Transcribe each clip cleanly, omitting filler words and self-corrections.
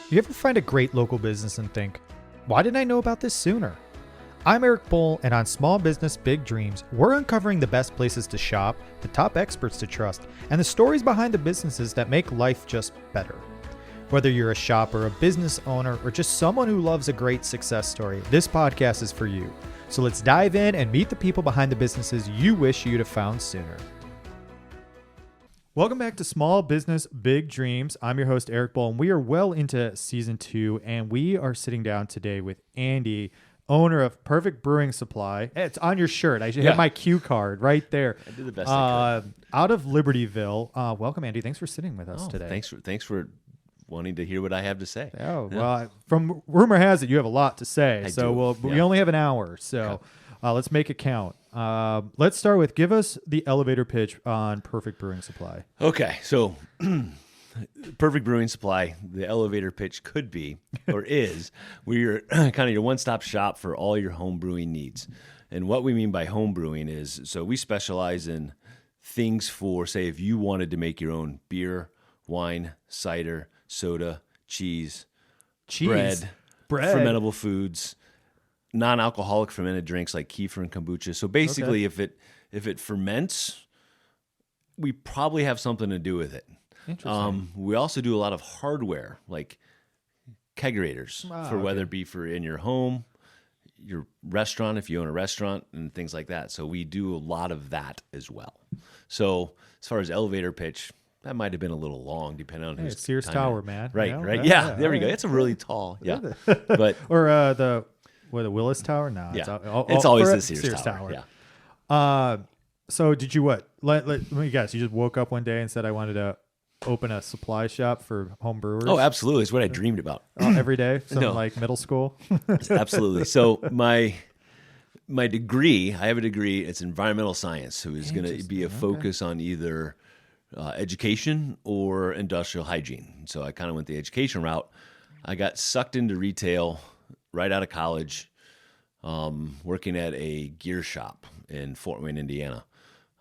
You ever find a great local business and think, why didn't I know about this sooner? I'm Eric Bull, and on Small Business Big Dreams, we're uncovering the best places to shop, the top experts to trust, and the stories behind the businesses that make life just better. Whether you're a shopper, a business owner, or just someone who loves a great success story, this podcast is for you. So let's dive in and meet the people behind the businesses you wish you'd have found sooner. Welcome back to Small Business Big Dreams. I'm your host, Eric Bull, and we are well into season 2, and we are sitting down today with Andy, owner of Perfect Brewing Supply. It's on your shirt. I should have my cue card right there. I did the best I could. Out of Libertyville. Welcome, Andy. Thanks for sitting with us today. Thanks for wanting to hear what I have to say. Oh, yeah. Well, from rumor has it you have a lot to say. We only have an hour, so let's make it count. Let's start with, give us the elevator pitch on Perfect Brewing Supply. Okay, so Perfect Brewing Supply, the elevator pitch could be, or is, we're kind of your one-stop shop for all your home brewing needs. And what we mean by home brewing is, so we specialize in things for, say, if you wanted to make your own beer, wine, cider, soda, cheese, bread, fermentable foods, non-alcoholic fermented drinks like kefir and kombucha. So basically, if it ferments, we probably have something to do with it. Interesting. We also do a lot of hardware, like kegerators, whether it be for in your home, your restaurant, if you own a restaurant, and things like that. So we do a lot of that as well. So as far as elevator pitch, that might have been a little long, depending on who's Sears Tower, man. Right, You know? right. Yeah, there we go. It's a really tall, but or the Willis Tower? No, it's always the Sears Tower. Yeah. So did you what? Let me guess. You just woke up one day and said, I wanted to open a supply shop for home brewers? Oh, absolutely. It's what I dreamed about. Every day? Like middle school? Absolutely. So my degree, I have a degree, it's environmental science. So it's going to be a focus on either education or industrial hygiene. So I kind of went the education route. I got sucked into retail right out of college, working at a gear shop in Fort Wayne, Indiana.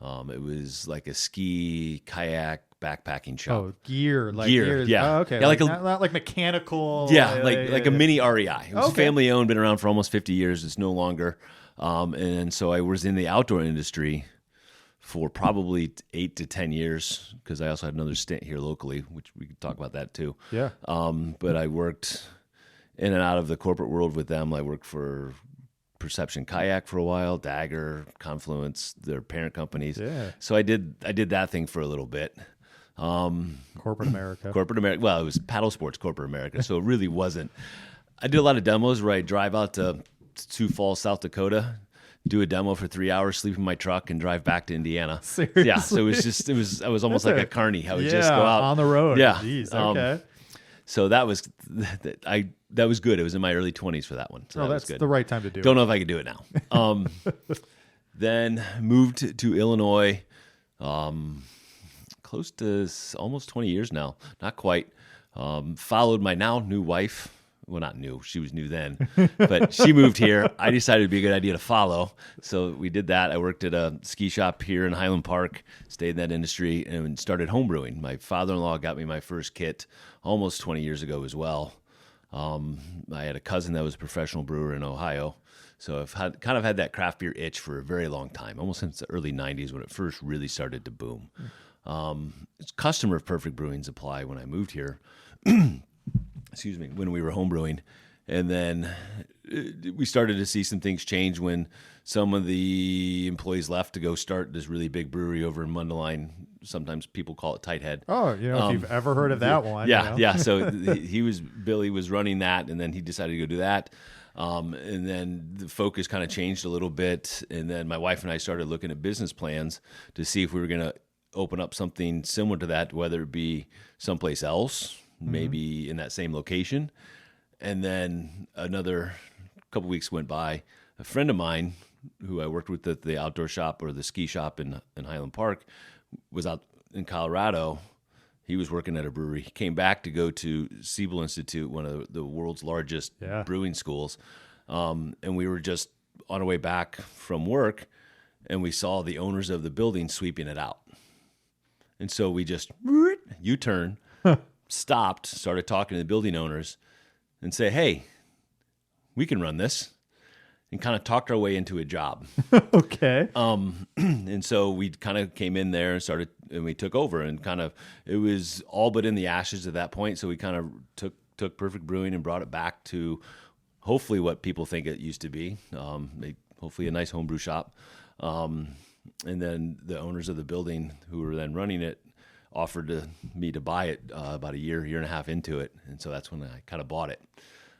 It was like a ski, kayak, backpacking shop. Oh, gear. Yeah. Oh, okay. Yeah, not like mechanical. Yeah, like a mini REI. It was family owned, been around for almost 50 years. It's no longer. And so I was in the outdoor industry for probably 8 to 10 years, because I also had another stint here locally, which we could talk about that too. Yeah. But I worked in and out of the corporate world with them. I worked for Perception Kayak for a while, Dagger, Confluence, their parent companies. Yeah. So I did that thing for a little bit. Corporate America. Well, it was Paddle Sports Corporate America, so it really wasn't. I did a lot of demos where I drive out to Sioux Falls, South Dakota, do a demo for 3 hours, sleep in my truck, and drive back to Indiana. Seriously? Yeah, so I was almost like a carny. I would just go out on the road. Yeah. Jeez, okay. So that was good. It was in my early 20s for that one. So that's was good. the right time to do it. Don't know if I could do it now. Then moved to Illinois, close to almost 20 years now. Not quite. Followed my now new wife. Well, not new. She was new then, but she moved here. I decided it'd be a good idea to follow. So we did that. I worked at a ski shop here in Highland Park, stayed in that industry, and started homebrewing. My father-in-law got me my first kit almost 20 years ago as well. I had a cousin that was a professional brewer in Ohio. So I've kind of had that craft beer itch for a very long time, almost since the early 90s when it first really started to boom. It's customer of Perfect Brewing Supply when I moved here. Excuse me, when we were homebrewing. And then we started to see some things change when some of the employees left to go start this really big brewery over in Mundelein. Sometimes people call it Tighthead. Oh, if you've ever heard of that one. Yeah, yeah. So Billy was running that, and then he decided to go do that. And then the focus kind of changed a little bit. And then my wife and I started looking at business plans to see if we were going to open up something similar to that, whether it be someplace else, maybe in that same location. And then another couple weeks went by. A friend of mine who I worked with at the outdoor shop or the ski shop in Highland Park was out in Colorado. He was working at a brewery. He came back to go to Siebel Institute, one of the world's largest brewing schools. And we were just on our way back from work, and we saw the owners of the building sweeping it out. And so we just U-turn, stopped, started talking to the building owners, and say, "Hey, we can run this," and kind of talked our way into a job. Okay. And so we kind of came in there and started, and we took over, and kind of it was all but in the ashes at that point. So we kind of took Perfect Brewing and brought it back to hopefully what people think it used to be. Hopefully a nice homebrew shop. And then the owners of the building who were then running it offered me to buy it about a year and a half into it. And so that's when I kind of bought it.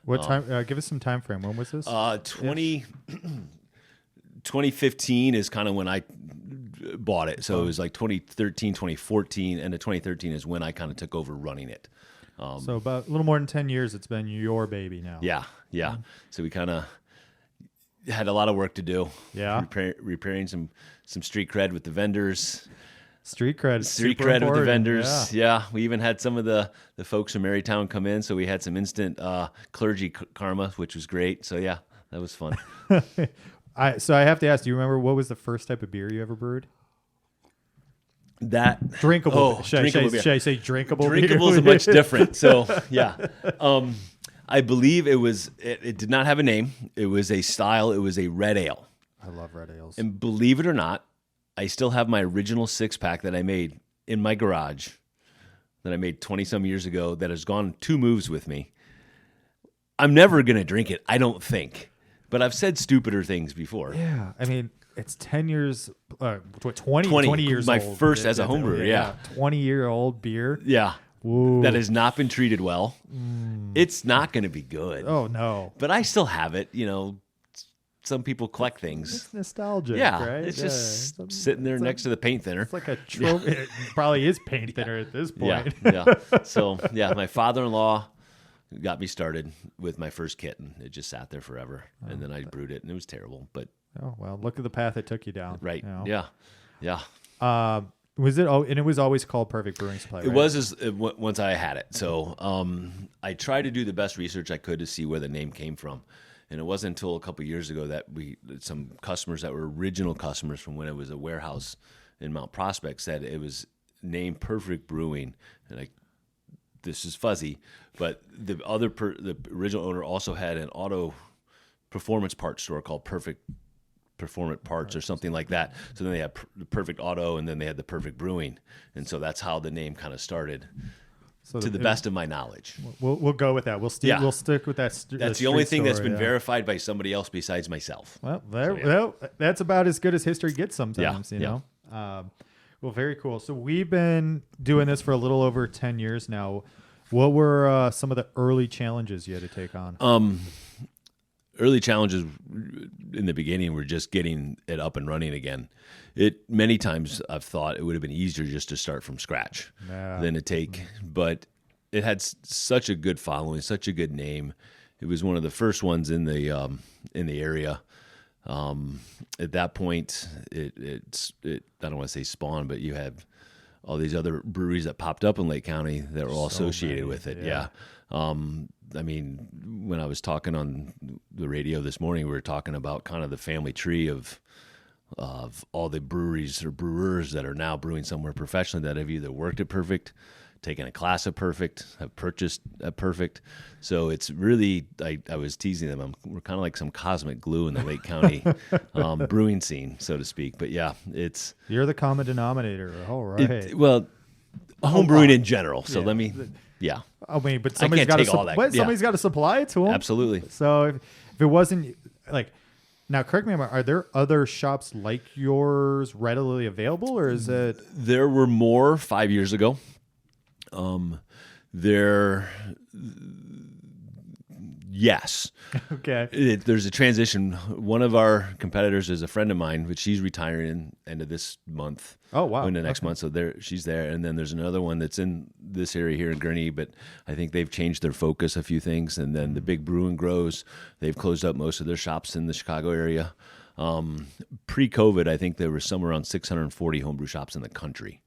What time? Give us some time frame. When was this? 2015 is kind of when I bought it. So it was like 2013, 2014, and 2013 is when I kind of took over running it. So about a little more than 10 years, it's been your baby now. Yeah. So we kind of had a lot of work to do. Yeah. Repairing some street cred with the vendors. Street cred With the vendors. Yeah. We even had some of the folks from Marytown come in, so we had some instant clergy karma, which was great. So yeah, that was fun. So I have to ask, do you remember what was the first type of beer you ever brewed? That drinkable. Should I say drinkable? Drinkable is much different. So yeah, I believe it did not have a name. It was a style. It was a red ale. I love red ales. And believe it or not, I still have my original 6-pack that I made in my garage that I made 20-some years ago that has gone 2 moves with me. I'm never going to drink it, I don't think. But I've said stupider things before. Yeah. I mean, it's 10 years, 20 years my old. My first as a homebrewer, yeah. 20-year-old beer. Yeah. Ooh. That has not been treated well. It's not going to be good. Oh, no. But I still have it, Some people collect things. It's nostalgic, yeah, right? it's just sitting there next to the paint thinner. It's like a trophy. It probably is paint thinner at this point. Yeah. So, my father-in-law got me started with my first kit, and it just sat there forever. And then I brewed it, and it was terrible. But oh, well, look at the path it took you down. Right. You know? Yeah. Was it? Oh, and it was always called Perfect Brewing Supply. Right? It was once I had it. So I tried to do the best research I could to see where the name came from. And it wasn't until a couple of years ago that some customers that were original customers from when it was a warehouse in Mount Prospect said it was named Perfect Brewing. And this is fuzzy, but the original owner also had an auto performance parts store called Perfect Performance Parts or something like that. So then they had the Perfect Auto, and then they had the Perfect Brewing, and so that's how the name kind of started. So to the best of my knowledge, we'll go with that. We'll stick with that. That's the only thing that's been verified by somebody else besides myself. Well, that's about as good as history gets sometimes. You know. Well, very cool. So we've been doing this for a little over 10 years now. What were some of the early challenges you had to take on? Early challenges in the beginning were just getting it up and running again. Many times I've thought it would have been easier just to start from scratch than to take, but it had such a good following, such a good name. It was one of the first ones in the area. At that point, it I don't want to say spawned, but you had all these other breweries that popped up in Lake County that were all associated with it. Yeah. I mean, when I was talking on the radio this morning, we were talking about kind of the family tree of all the breweries or brewers that are now brewing somewhere professionally that have either worked at Perfect, taken a class at Perfect, have purchased at Perfect. So it's really, I was teasing them, we're kind of like some cosmic glue in the Lake County brewing scene, so to speak. But yeah, you're the common denominator. All right. Home brewing in general. So let me... Yeah, I mean, but somebody's got to supply it to them. Absolutely. So if it wasn't like, now correct me if I'm wrong, are there other shops like yours readily available, or is it? There were more 5 years ago. Yes. Okay. There's a transition. One of our competitors is a friend of mine, but she's retiring end of this month. Oh, wow. In the next month. So she's there. And then there's another one that's in this area here in Gurnee, but I think they've changed their focus a few things. And then the Big Brew and Grows, they've closed up most of their shops in the Chicago area. Pre-COVID, I think there were somewhere around 640 homebrew shops in the country.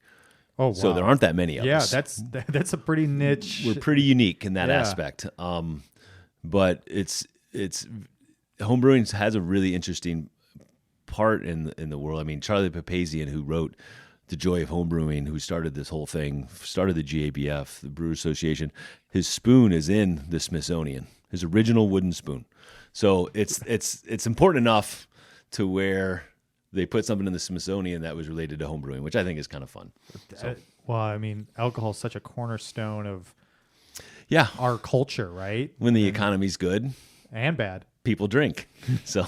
Oh, wow. So there aren't that many of us. Yeah, that's a pretty niche. We're pretty unique in that aspect. But it's homebrewing has a really interesting part in the world. I mean, Charlie Papazian, who wrote the joy of homebrewing, who started this whole thing, started the GABF, the Brewer Association. His spoon is in the Smithsonian, his original wooden spoon. So it's important enough to where they put something in the Smithsonian that was related to homebrewing, which I think is kind of fun. So. Well, I mean, alcohol is such a cornerstone of our culture, right? When the economy's good and bad, people drink. So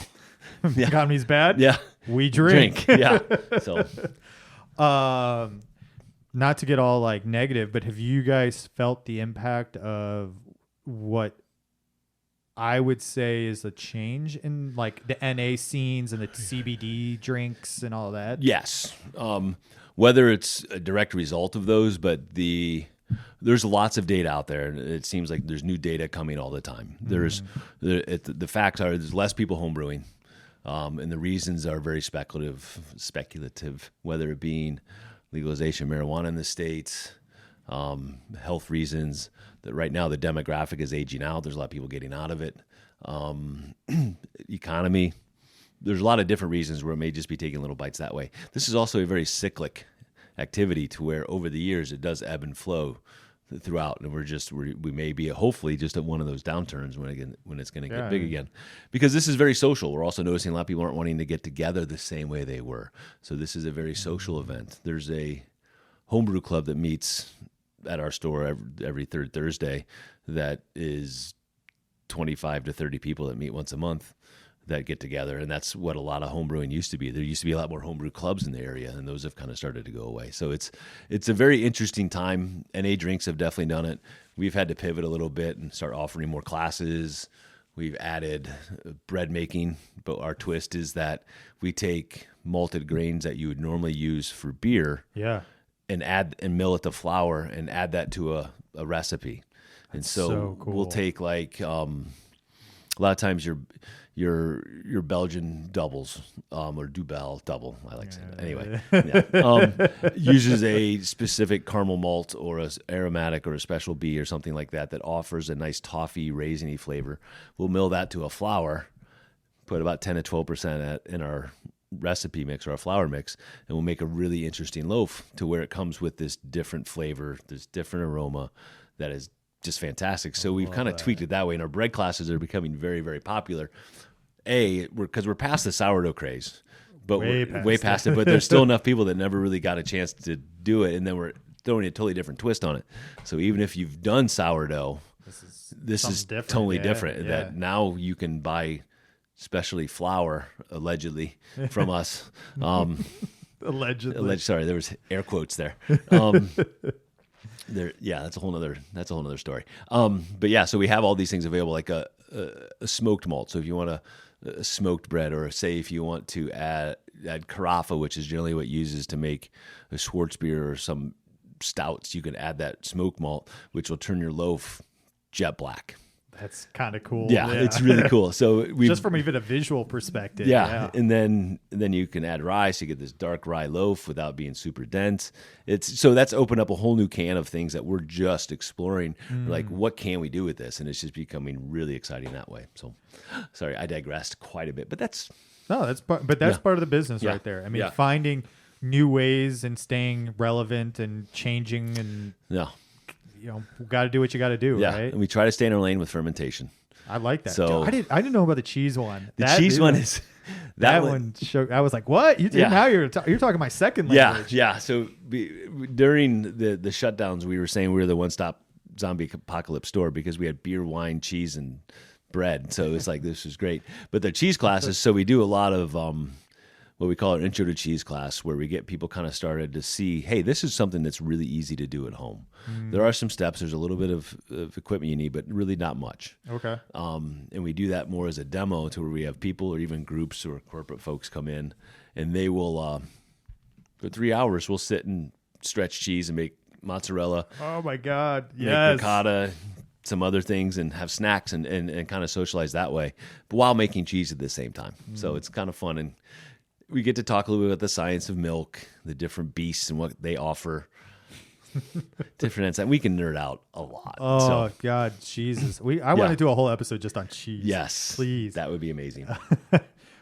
the economy's bad. Yeah, we drink. Yeah. So, not to get all like negative, but have you guys felt the impact of what I would say is a change in like the NA scenes and the CBD drinks and all of that? Yes. Whether it's a direct result of those, but there's lots of data out there, and it seems like there's new data coming all the time. There's the facts are there's less people homebrewing, and the reasons are very speculative, whether it being legalization of marijuana in the States, health reasons. That right now the demographic is aging out. There's a lot of people getting out of it. Economy. There's a lot of different reasons where it may just be taking little bites that way. This is also a very cyclic activity to where over the years it does ebb and flow throughout, and we may be hopefully just at one of those downturns when it's going to get big again, because this is very social. We're also noticing a lot of people aren't wanting to get together the same way they were. So this is a very social event. There's a homebrew club that meets at our store every third Thursday that is 25 to 30 people that meet once a month that get together, and that's what a lot of homebrewing used to be. There used to be a lot more homebrew clubs in the area, and those have kind of started to go away. So it's a very interesting time. NA Drinks have definitely done it. We've had to pivot a little bit and start offering more classes. We've added bread making, but our twist is that we take malted grains that you would normally use for beer, and add and mill it to flour and add that to a recipe. And so cool. We'll take like a lot of times your Belgian doubles or Dubbel double, I like saying that. Anyway, uses a specific caramel malt or a aromatic or a special bee or something like that offers a nice toffee raisiny flavor. We'll mill that to a flour, put about 10 to 12% in our recipe mix or our flour mix, and we'll make a really interesting loaf to where it comes with this different flavor, this different aroma that is just fantastic. So we've kind of tweaked it that way, and our bread classes are becoming very, very popular. Because we're past the sourdough craze, but we're way past it. But there's still enough people that never really got a chance to do it, and then we're throwing a totally different twist on it. So even if you've done sourdough, this is totally different. Yeah. That now you can buy specialty flour, allegedly, from us. Allegedly. Sorry, there was air quotes there. That's a whole nother story. But yeah, so we have all these things available, like a smoked malt. So if you want a smoked bread, or say if you want to add carafa, which is generally what uses to make a Schwarzbier or some stouts, you can add that smoked malt, which will turn your loaf jet black. That's kind of cool. Yeah, it's really cool. So we just from even a visual perspective. Yeah. And then you can add rye, so you get this dark rye loaf without being super dense. So that's opened up a whole new can of things that we're just exploring. Like, what can we do with this? And it's just becoming really exciting that way. So, sorry, I digressed quite a bit, but that's part of the business right there. I mean, finding new ways and staying relevant and changing and got to do what you got to do, right? And we try to stay in our lane with fermentation. I like that. So I didn't know about the cheese one. The cheese one is that one. I was like, what? Now you're talking my second language. Yeah. So during the shutdowns, we were saying we were the one-stop zombie apocalypse store because we had beer, wine, cheese, and bread. So it's like, this was great. But the cheese classes. So we do a lot of what we call our intro to cheese class, where we get people kind of started to see, hey, this is something that's really easy to do at home. There are some steps. There's a little bit of equipment you need, but really not much. Okay. And we do that more as a demo, to where we have people or even groups or corporate folks come in, and they will, for 3 hours, we'll sit and stretch cheese and make mozzarella. Oh my God. Yes. Make ricotta, some other things, and have snacks and kind of socialize that way, but while making cheese at the same time. So it's kind of fun. And we get to talk a little bit about the science of milk, the different beasts and what they offer. Different insight. We can nerd out a lot. Oh, God, Jesus. I want to do a whole episode just on cheese. Yes. Please. That would be amazing.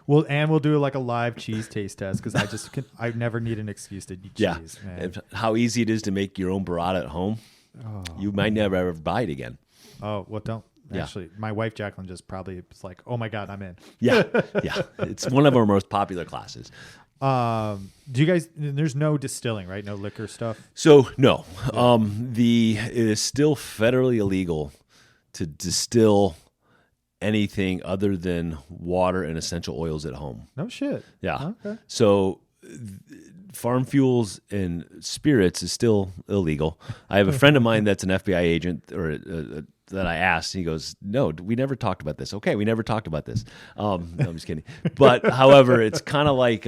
We'll do like a live cheese taste test because I never need an excuse to eat cheese, man. And how easy it is to make your own burrata at home. Oh. You might never ever buy it again. Oh, well, don't. Yeah. Actually, my wife Jacqueline just probably was like, "Oh my God, I'm in." Yeah. It's one of our most popular classes. Do you guys? There's no distilling, right? No liquor stuff. So no, it is still federally illegal to distill anything other than water and essential oils at home. No shit. Yeah. Okay. So farm fuels and spirits is still illegal. I have a friend of mine that's an FBI agent or that I asked. He goes, "No, we never talked about this." Okay, we never talked about this. No, I'm just kidding. But however, it's kind of like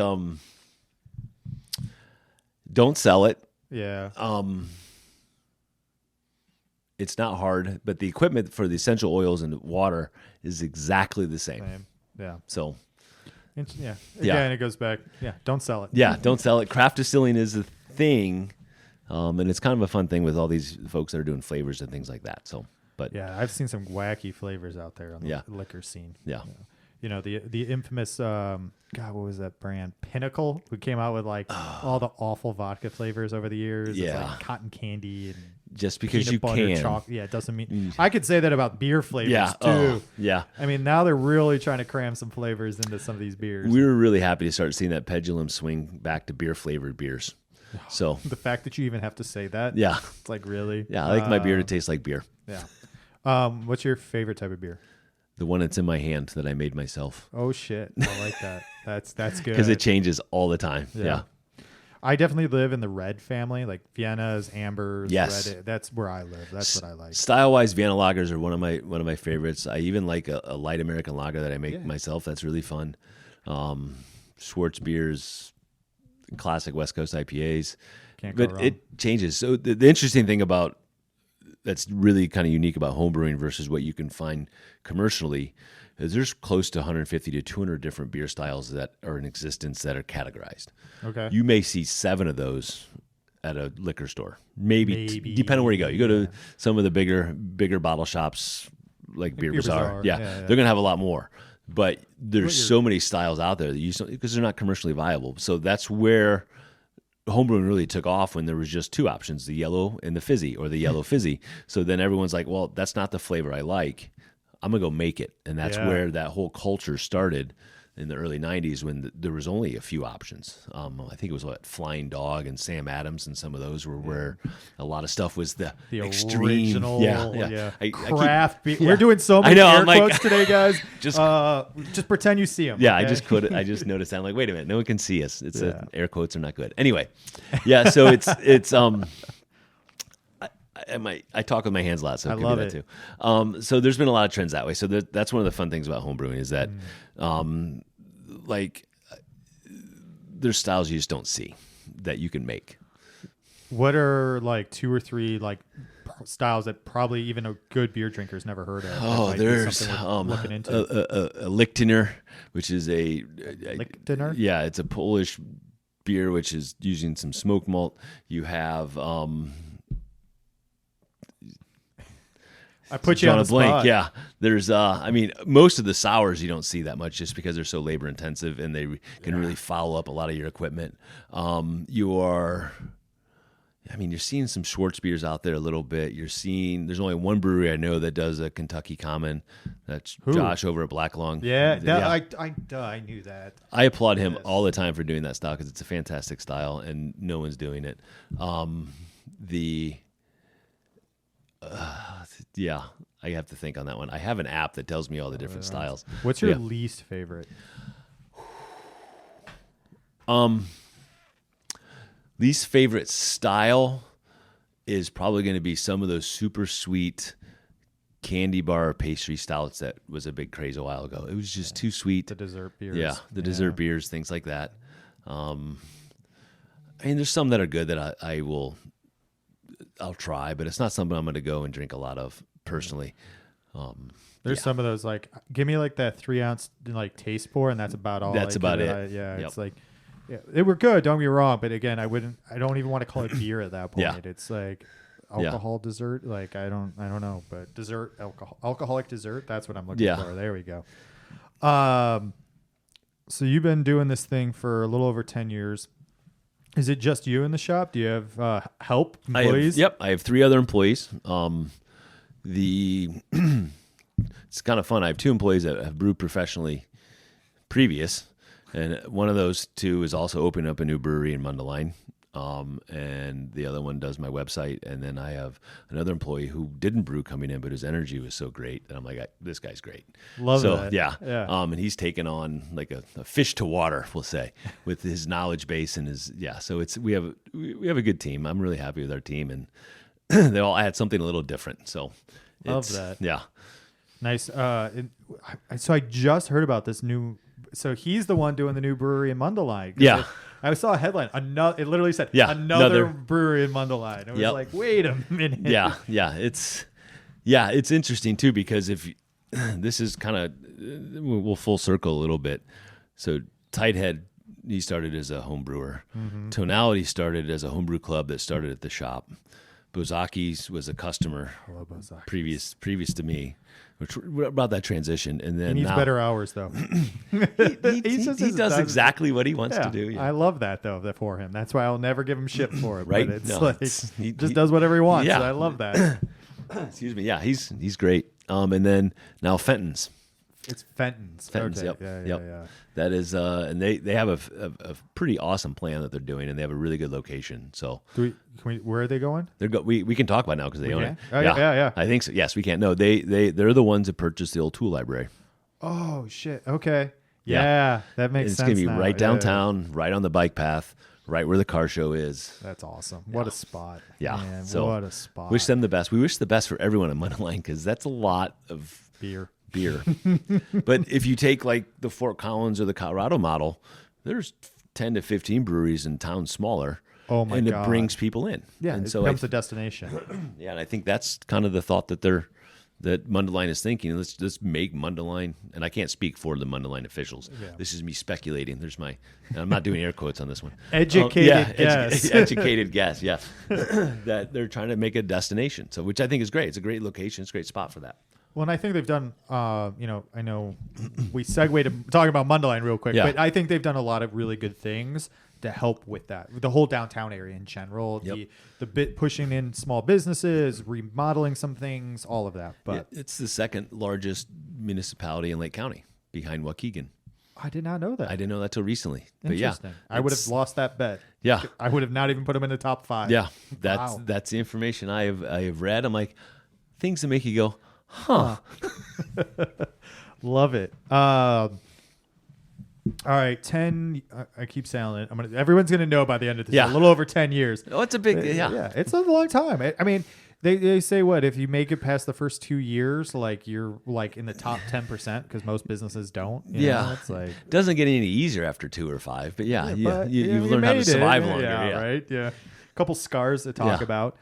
don't sell it. Yeah. It's not hard, but the equipment for the essential oils and water is exactly the same. Yeah. So, Yeah. Again, it goes back. Yeah. Don't sell it. yeah, don't sell it. Craft distilling is a thing, and it's kind of a fun thing with all these folks that are doing flavors and things like that. So, but Yeah, I've seen some wacky flavors out there on the liquor scene. Yeah. You know, the infamous God, what was that brand? Pinnacle, who came out with like all the awful vodka flavors over the years. Yeah. It's like cotton candy and just because peanut you butter can, chocolate. Yeah, it doesn't mean I could say that about beer flavors yeah, too. yeah. I mean, now they're really trying to cram some flavors into some of these beers. We were really happy to start seeing that pendulum swing back to beer flavored beers. So the fact that you even have to say that, yeah, it's like really. Yeah, I like my beer to taste like beer. Yeah. What's your favorite type of beer? The one that's in my hand that I made myself. Oh shit, I like that. That's good because it changes all the time. Yeah. I definitely live in the red family, like Vienna's, Ambers. Yes, red, that's where I live. That's what I like. Style-wise, Vienna lagers are one of my favorites. I even like a light American lager that I make myself. That's really fun. Schwartz beers, classic West Coast IPAs. Can't go but wrong. It changes. So the interesting thing about that's really kind of unique about homebrewing versus what you can find commercially is there's close to 150 to 200 different beer styles that are in existence that are categorized. Okay. You may see 7 of those at a liquor store. Maybe. Depending on where you go. You go to some of the bigger bottle shops like Beer Bazaar. Yeah. They're going to have a lot more. But there's so many styles out there that you because they're not commercially viable. So that's where homebrewing really took off when there was just 2 options, the yellow and the fizzy or the yellow fizzy. So then everyone's like, well, that's not the flavor I like. I'm going to go make it. And that's where that whole culture started in the early 90s when there was only a few options. I think it was Flying Dog and Sam Adams, and some of those were where a lot of stuff was the extreme. Original, craft beer. Yeah. We're doing so many air quotes today, guys. just pretend you see them. Yeah, okay? I just noticed that. I'm like, wait a minute, no one can see us. It's air quotes are not good. Anyway, yeah. So it's I talk with my hands a lot, so it could be that too. So there's been a lot of trends that way. So that's one of the fun things about homebrewing is that, like, there's styles you just don't see that you can make. What are like 2 or 3 like styles that probably even a good beer drinker's never heard of? Oh, there's looking into a Lichtiner, which is a Lichtiner. Yeah, it's a Polish beer which is using some smoked malt. You have I put you on the blank. spot. Yeah, there's. I mean, most of the sours you don't see that much just because they're so labor intensive and they can really foul up a lot of your equipment. You're seeing some Schwartz beers out there a little bit. There's only one brewery I know that does a Kentucky Common. That's Josh over at Black Lung. Yeah, I knew that. I applaud him all the time for doing that style because it's a fantastic style and no one's doing it. I have to think on that one. I have an app that tells me all the different styles. What's your least favorite? Least favorite style is probably going to be some of those super sweet candy bar pastry stouts that was a big craze a while ago. It was just too sweet. The dessert beers. Yeah, dessert beers, things like that. I mean, there's some that are good that I'll try, but it's not something I'm going to go and drink a lot of personally. There's some of those like, give me like that 3 ounce like taste pour, and that's about all. That's about it. It's like, they were good. Don't get me wrong, but again, I don't even want to call it beer at that point. Yeah. It's like alcohol dessert. Like I don't know, but dessert alcoholic dessert. That's what I'm looking for. There we go. So you've been doing this thing for a little over 10 years. Is it just you in the shop? Do you have help, employees? I have 3 other employees. It's kind of fun. I have 2 employees that have brewed professionally previous, and one of those 2 is also opening up a new brewery in Mundelein. And the other one does my website. And then I have another employee who didn't brew coming in, but his energy was so great that I'm like, this guy's great. Love that. Yeah. Yeah. And he's taken on like a fish to water, we'll say, with his knowledge base and his, so we have a good team. I'm really happy with our team, and they all add something a little different. So love that. Yeah. Nice. So I just heard about this new. So he's the one doing the new brewery in Mundelein. Yeah. I saw a headline. It literally said, another brewery in Mundelein. It was like, wait a minute. Yeah. It's interesting too, because this is kind of, we'll full circle a little bit. So Tighthead, he started as a home brewer. Mm-hmm. Tonality started as a homebrew club that started at the shop. Bozaki's was a customer previous to me. About that transition, and then he needs better hours though. he does exactly what he wants to do. Yeah. I love that though for him. That's why I'll never give him shit for it. Right? But he just does whatever he wants. Yeah. I love that. Excuse me. Yeah, he's great. And then now Fenton's. It's Fenton's. Okay. Yep. Yeah. That is, and they have a pretty awesome plan that they're doing, and they have a really good location. So, where are they going? We can talk about it now because they own it. Oh, yeah. I think so. Yes, we can. No, they're the ones that purchased the old tool library. Oh shit. Okay. Yeah, that makes sense. It's gonna be right downtown, right on the bike path, right where the car show is. That's awesome. What a spot. Yeah. Man, so what a spot. Wish them the best. We wish the best for everyone in Mundelein, because that's a lot of beer. But if you take like the Fort Collins or the Colorado model, there's 10 to 15 breweries in towns smaller. Oh my God. And it brings people in. Yeah, and it becomes a destination. Yeah, and I think that's kind of the thought that Mundelein is thinking. Let's make Mundelein, and I can't speak for the Mundelein officials. Yeah. This is me speculating. I'm not doing air quotes on this one. Educated guess. Educated guess, yeah. That they're trying to make a destination, so which I think is great. It's a great location. It's a great spot for that. Well, and I think they've done, I know we segued to talking about Mundelein real quick, but I think they've done a lot of really good things to help with that. The whole downtown area in general, the bit pushing in small businesses, remodeling some things, all of that. But it's the second largest municipality in Lake County behind Waukegan. I did not know that. I didn't know that till recently. Interesting. But I would have lost that bet. Yeah. I would have not even put them in the top 5. Yeah. That's the information I have read. I'm like, things that make you go, huh. Love it. All right, 10. I keep saying it. Everyone's gonna know by the end of this. Yeah. A little over 10 years. Oh, it's a big. Yeah, it's a long time. I mean, they say what if you make it past the first 2 years, like you're like in the top 10%, because most businesses don't. You know? It's like doesn't get any easier after 2 or 5, but you've learned how to survive longer. Yeah, right. Yeah, a couple scars to talk about.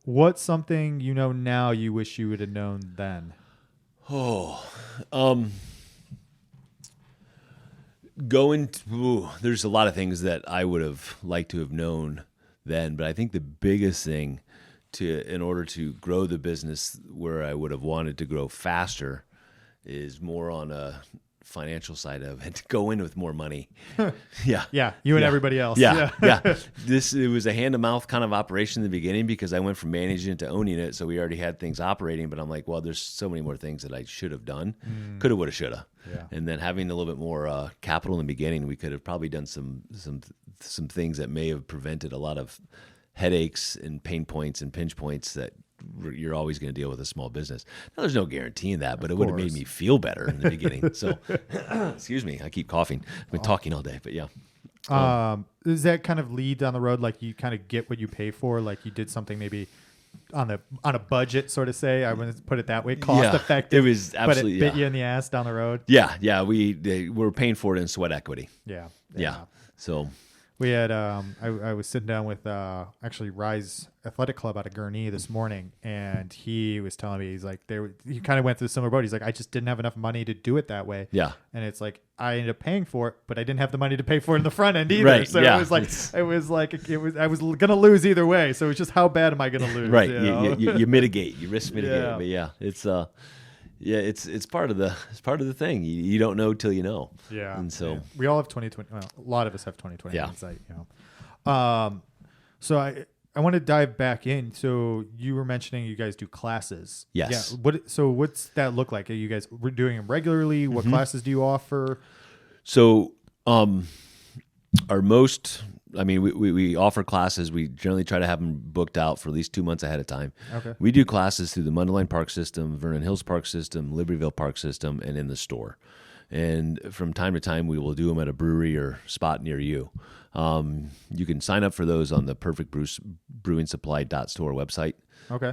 What's something you know now you wish you would have known then? There's a lot of things that I would have liked to have known then, but I think the biggest thing in order to grow the business where I would have wanted to grow faster is more on a financial side of it. Go in with more money. Yeah. You and everybody else. Yeah. It was a hand to mouth kind of operation in the beginning, because I went from managing it to owning it. So we already had things operating, but I'm like, well, there's so many more things that I should have done. Coulda, woulda, shoulda. Yeah. And then having a little bit more capital in the beginning, we could have probably done some things that may have prevented a lot of headaches and pain points and pinch points that you're always going to deal with a small business. Now, there's no guarantee in that, but it would have made me feel better in the beginning. So, excuse me, I keep coughing. I've been talking all day, but yeah. Does that kind of lead down the road, like you kind of get what you pay for, like you did something maybe on a budget, sort of say? I wouldn't put it that way. Cost effective. It was absolutely, but it bit you in the ass down the road. Yeah. We're paying for it in sweat equity. Yeah. So we had I was sitting down with actually Rise Athletic Club out of Gurnee this morning, and he was telling me, he's like, he kind of went through a similar boat. He's like, I just didn't have enough money to do it that way. Yeah. And it's like I ended up paying for it, but I didn't have the money to pay for it in the front end either. Right. So it was like I was gonna lose either way. So it's just how bad am I gonna lose? Right. You know? You mitigate, you risk mitigate. But it's Yeah, it's part of the thing. You don't know till you know. Yeah. And so we all have 2020. Well, a lot of us have 2020 Yeah. hindsight, So I want to dive back in. So you were mentioning you guys do classes. Yes. Yeah. What's that look like? Are you guys doing them regularly? What classes do you offer? So, we offer classes. We generally try to have them booked out for at least 2 months ahead of time. Okay. We do classes through the Mundelein Park system, Vernon Hills Park system, Libertyville Park system, and in the store. And from time to time, we will do them at a brewery or spot near you. You can sign up for those on the Perfect Brewing Supply .store website. Okay.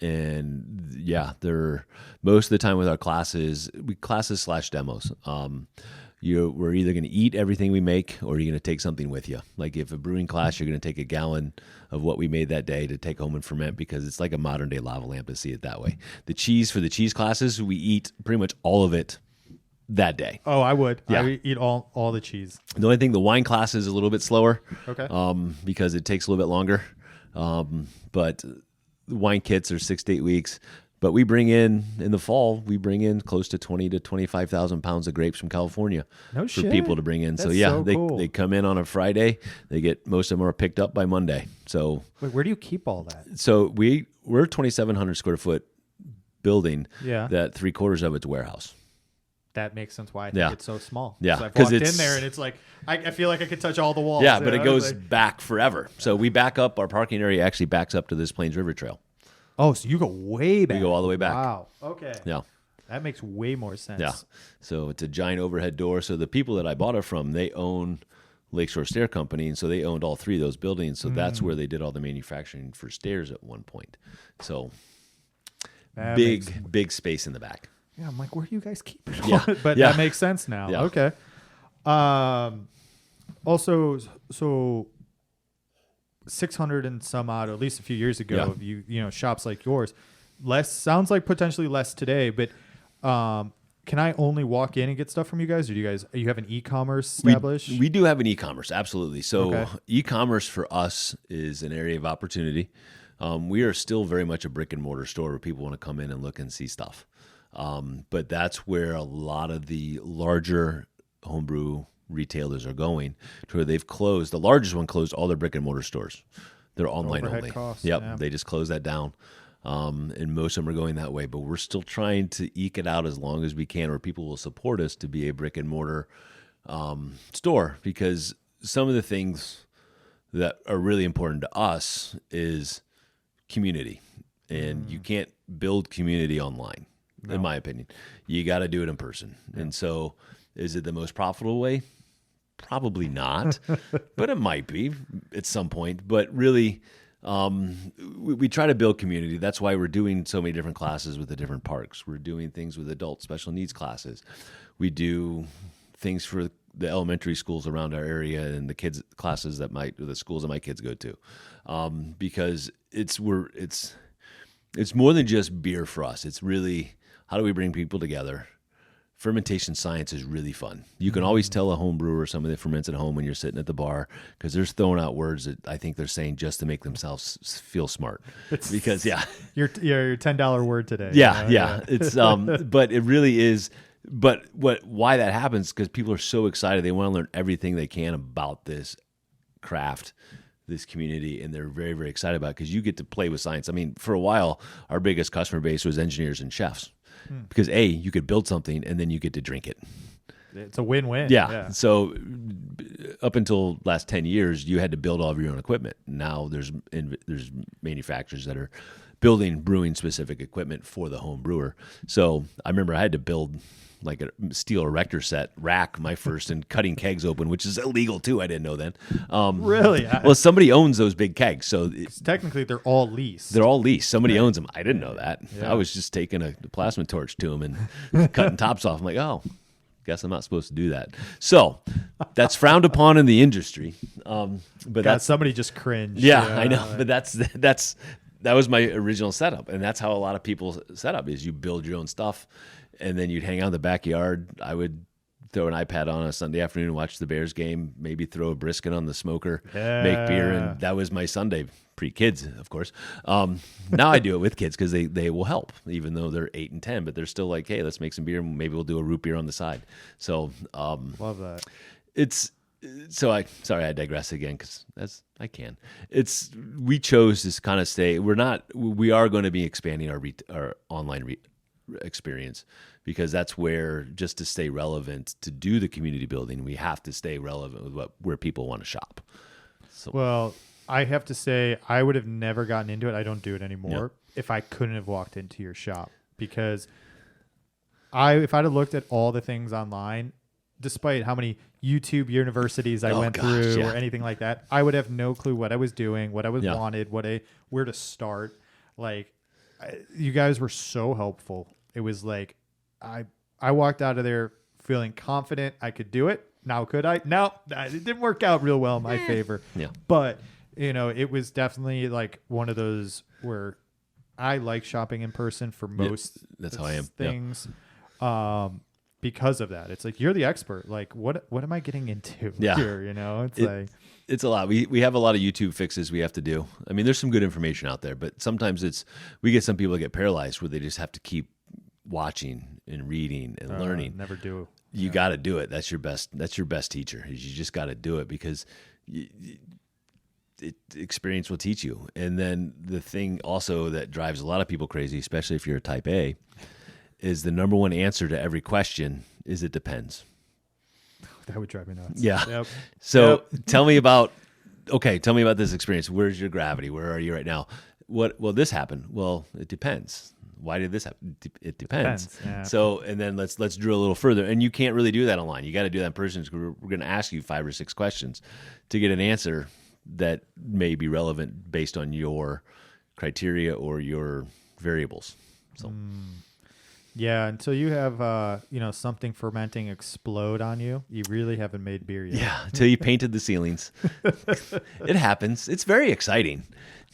And yeah, they're most of the time with our classes / demos. We're either going to eat everything we make, or you're going to take something with you. Like if a brewing class, you're going to take a gallon of what we made that day to take home and ferment, because it's like a modern day lava lamp, to see it that way. The cheese, for the cheese classes, we eat pretty much all of it that day. Oh, I would. Yeah. I would eat all the cheese. The only thing, the wine class is a little bit slower. Okay. Because it takes a little bit longer. But the wine kits are 6 to 8 weeks. But we bring in the fall, close to 20 to 25,000 pounds of grapes from California for people to bring in. That's so yeah, so cool. they come in on a Friday. Most of them are picked up by Monday. So Wait, where do you keep all that? so we're a 2,700 square foot building. Yeah. That 3/4 of it's warehouse. That makes sense why I think it's so small. Yeah, So I've 'cause walked it's- in there and it's like I feel like I could touch all the walls. Yeah, but it goes Like, back forever. So we back up. Our parking area actually backs up to this Plains River Trail. oh, so you go way back. We go all the way back. Wow. Okay. Yeah. That makes way more sense. Yeah. So it's a giant overhead door. So the people that I bought it from, they own Lakeshore Stair Company, and so they owned all 3 of those buildings. So that's where they did all the manufacturing for stairs at one point. So That big space in the back. Yeah, I'm like, where do you guys keep it? Yeah. All? But Yeah. that makes sense now. Yeah. Okay. Also, so 600 and some odd, at least a few years ago, Yeah. of shops like yours, sounds like potentially less today, but can I only walk in and get stuff from you guys, or you have an e-commerce established? We do have an e-commerce, absolutely. So Okay. e-commerce for us is an area of opportunity. We are still very much a brick and mortar store where people want to come in and look and see stuff. But that's where a lot of the larger homebrew retailers are going, to where they've closed. The largest one closed all their brick and mortar stores. They're online Overhead only. costs, Yep, yeah. they just closed that down. And most of them are going that way. But we're still trying to eke it out as long as we can, where people will support us to be a brick and mortar store, because some of the things that are really important to us is community. And you can't build community online, in my opinion. You got to do it in person. And so is it the most profitable way? Probably not, but it might be at some point. But really, we try to build community. That's why we're doing so many different classes with the different parks. We're doing things with adult special needs classes. We things for the elementary schools around our area and the kids classes the schools that my kids go to, because it's more than just beer for us. It's really, how do we bring people together? Fermentation science is really fun. You can always tell a home brewer or somebody that ferments at home when you're sitting at the bar, because they're throwing out words that I think they're saying just to make themselves feel smart. Because your $10 word today. Yeah. It's but it really is. But why that happens, because people are so excited. They want to learn everything they can about this craft, this community, and they're very, very excited about it, because you get to play with science. I mean, for a while, our biggest customer base was engineers and chefs, because you could build something and then you get to drink it. It's a win-win. Yeah. So up until last 10 years, you had to build all of your own equipment. Now there's manufacturers that are building brewing specific equipment for the home brewer. So I remember I had to build like a steel erector set rack, my first, and cutting kegs open, which is illegal too. I didn't know then. Really? Well, somebody owns those big kegs, so Technically, they're all leased. they're all leased. Somebody owns them. I didn't know that. Yeah. I was just taking a plasma torch to them and cutting tops off. I'm like, oh, guess I'm not supposed to do that. So that's frowned upon in the industry. But that's somebody just cringed. yeah, I know. But that was my original setup, and that's how a lot of people set up, is you build your own stuff, and then you'd hang out in the backyard. I would throw an iPad on a Sunday afternoon, watch the Bears game, maybe throw a brisket on the smoker, make beer, and that was my Sunday. Pre-kids, of course. Now I do it with kids because they will help, even though they're 8 and 10, but they're still like, hey, let's make some beer, and maybe we'll do a root beer on the side. So love that. I digress again because I can. We chose to kind of stay. We are going to be expanding our online experience, because that's where, just to stay relevant, to do the community building, we have to stay relevant with where people want to shop. So, well, I have to say, I would have never gotten into it. I don't do it anymore if I couldn't have walked into your shop, because if I'd have looked at all the things online, despite how many YouTube universities I went through or anything like that, I would have no clue what I was doing, what I was wanted, where to start. Like, you guys were so helpful. It was like, I walked out of there feeling confident I could do it. Now, could I? No, it didn't work out real well in my favor. Yeah. But, it was definitely like one of those where I like shopping in person for most that's how I am. Things. Because of that, it's like, you're the expert. Like, what am I getting into here? It's a lot. We have a lot of YouTube fixes we have to do. I mean, there's some good information out there, but sometimes we get some people that get paralyzed where they just have to keep watching and reading and learning. Never do. You got to do it. That's your best teacher. You just got to do it, because experience will teach you. And then the thing also that drives a lot of people crazy, especially if you're a type A, is the number one answer to every question is it depends. That would drive me nuts. Yeah. Yep. So tell me about this experience. Where's your gravity? Where are you right now? Well, this happened. Well, it depends. Why did this happen? It depends. Yeah. So, and then let's drill a little further. And you can't really do that online. You got to do that in person. We're going to ask you 5 or 6 questions to get an answer that may be relevant based on your criteria or your variables. So. Yeah, until you have something fermenting explode on you, you really haven't made beer yet. Yeah, until you painted the ceilings. It happens. It's very exciting.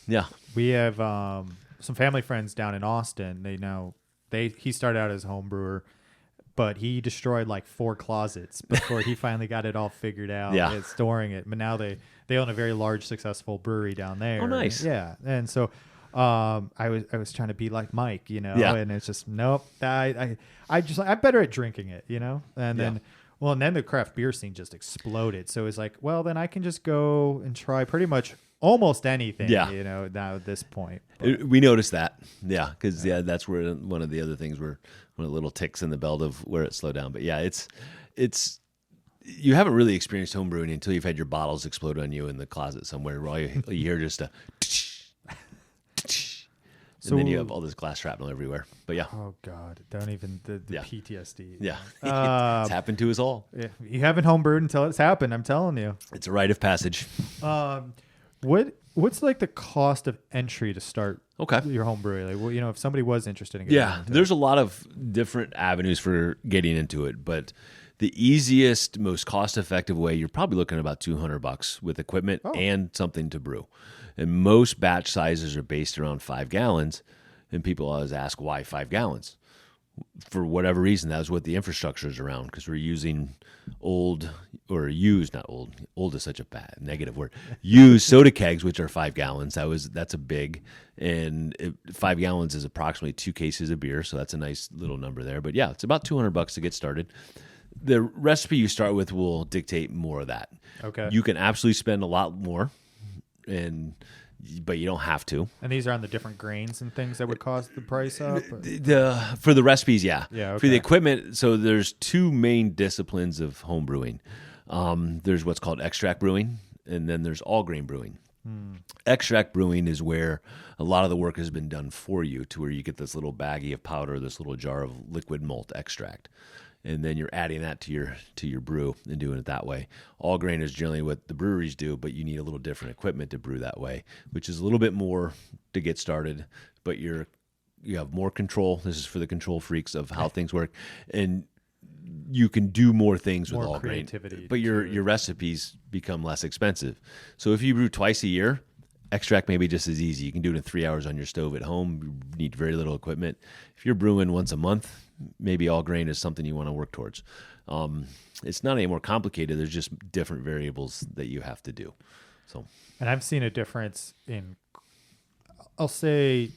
Yeah. We have some family friends down in Austin. He started out as a home brewer, but he destroyed like 4 closets before he finally got it all figured out and storing it. But now they own a very large, successful brewery down there. Oh, nice. Yeah, and so I was trying to be like Mike, and it's just nope. I'm better at drinking it, and then the craft beer scene just exploded. So it's like, well, then I can just go and try pretty much almost anything, now at this point. But, we noticed that, because that's where one of the other things were one of the little ticks in the belt of where it slowed down. But it's you haven't really experienced home brewing until you've had your bottles explode on you in the closet somewhere. Where all you hear just a. And then you have all this glass shrapnel everywhere. But oh God, don't even the PTSD. Yeah, it's happened to us all. You haven't homebrewed until it's happened. I'm telling you, it's a rite of passage. What's like the cost of entry to start your home brewery? Like, if somebody was interested in getting into there's a lot of different avenues for getting into it, but the easiest, most cost-effective way, you're probably looking at about $200 with equipment and something to brew. And most batch sizes are based around 5 gallons, and people always ask, why 5 gallons? For whatever reason, that's what the infrastructure is around, because we're using old is such a bad negative word, used soda kegs, which are 5 gallons. That's a big, and 5 gallons is approximately 2 cases of beer, so that's a nice little number there. But it's about $200 to get started. The recipe you start with will dictate more of that. Okay. You can absolutely spend a lot more, but you don't have to. And these are on the different grains and things that would cause the price up? For the recipes, yeah. Okay. For the equipment, so there's 2 main disciplines of home brewing. There's what's called extract brewing, and then there's all grain brewing. Extract brewing is where a lot of the work has been done for you, to where you get this little baggie of powder, this little jar of liquid malt extract. And then you're adding that to your brew and doing it that way. All grain is generally what the breweries do, but you need a little different equipment to brew that way, which is a little bit more to get started, but you have more control. This is for the control freaks of how things work, and you can do more things with all grain. But your recipes become less expensive. So if you brew twice a year, extract may be just as easy. You can do it in 3 hours on your stove at home. You need very little equipment. If you're brewing once a month, maybe all grain is something you want to work towards. It's not any more complicated. There's just different variables that you have to do. So, and I've seen a difference in, I'll say,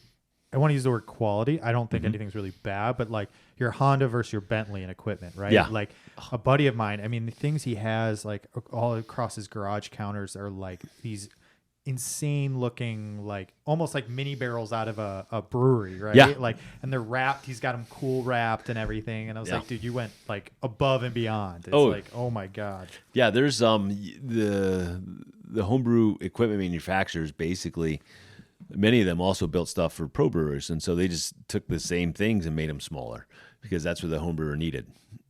I want to use the word quality. I don't think anything's really bad, but like your Honda versus your Bentley in equipment, right? Yeah. Like a buddy of mine, I mean, the things he has like all across his garage counters are like these insane looking, like almost like mini barrels out of a brewery, right? Yeah. Like, and they're wrapped. He's got them cool wrapped and everything. And I was like, dude, you went like above and beyond. It's like, oh my God. Yeah, there's the homebrew equipment manufacturers, basically many of them also built stuff for pro brewers, and so they just took the same things and made them smaller because that's what the home brewer needed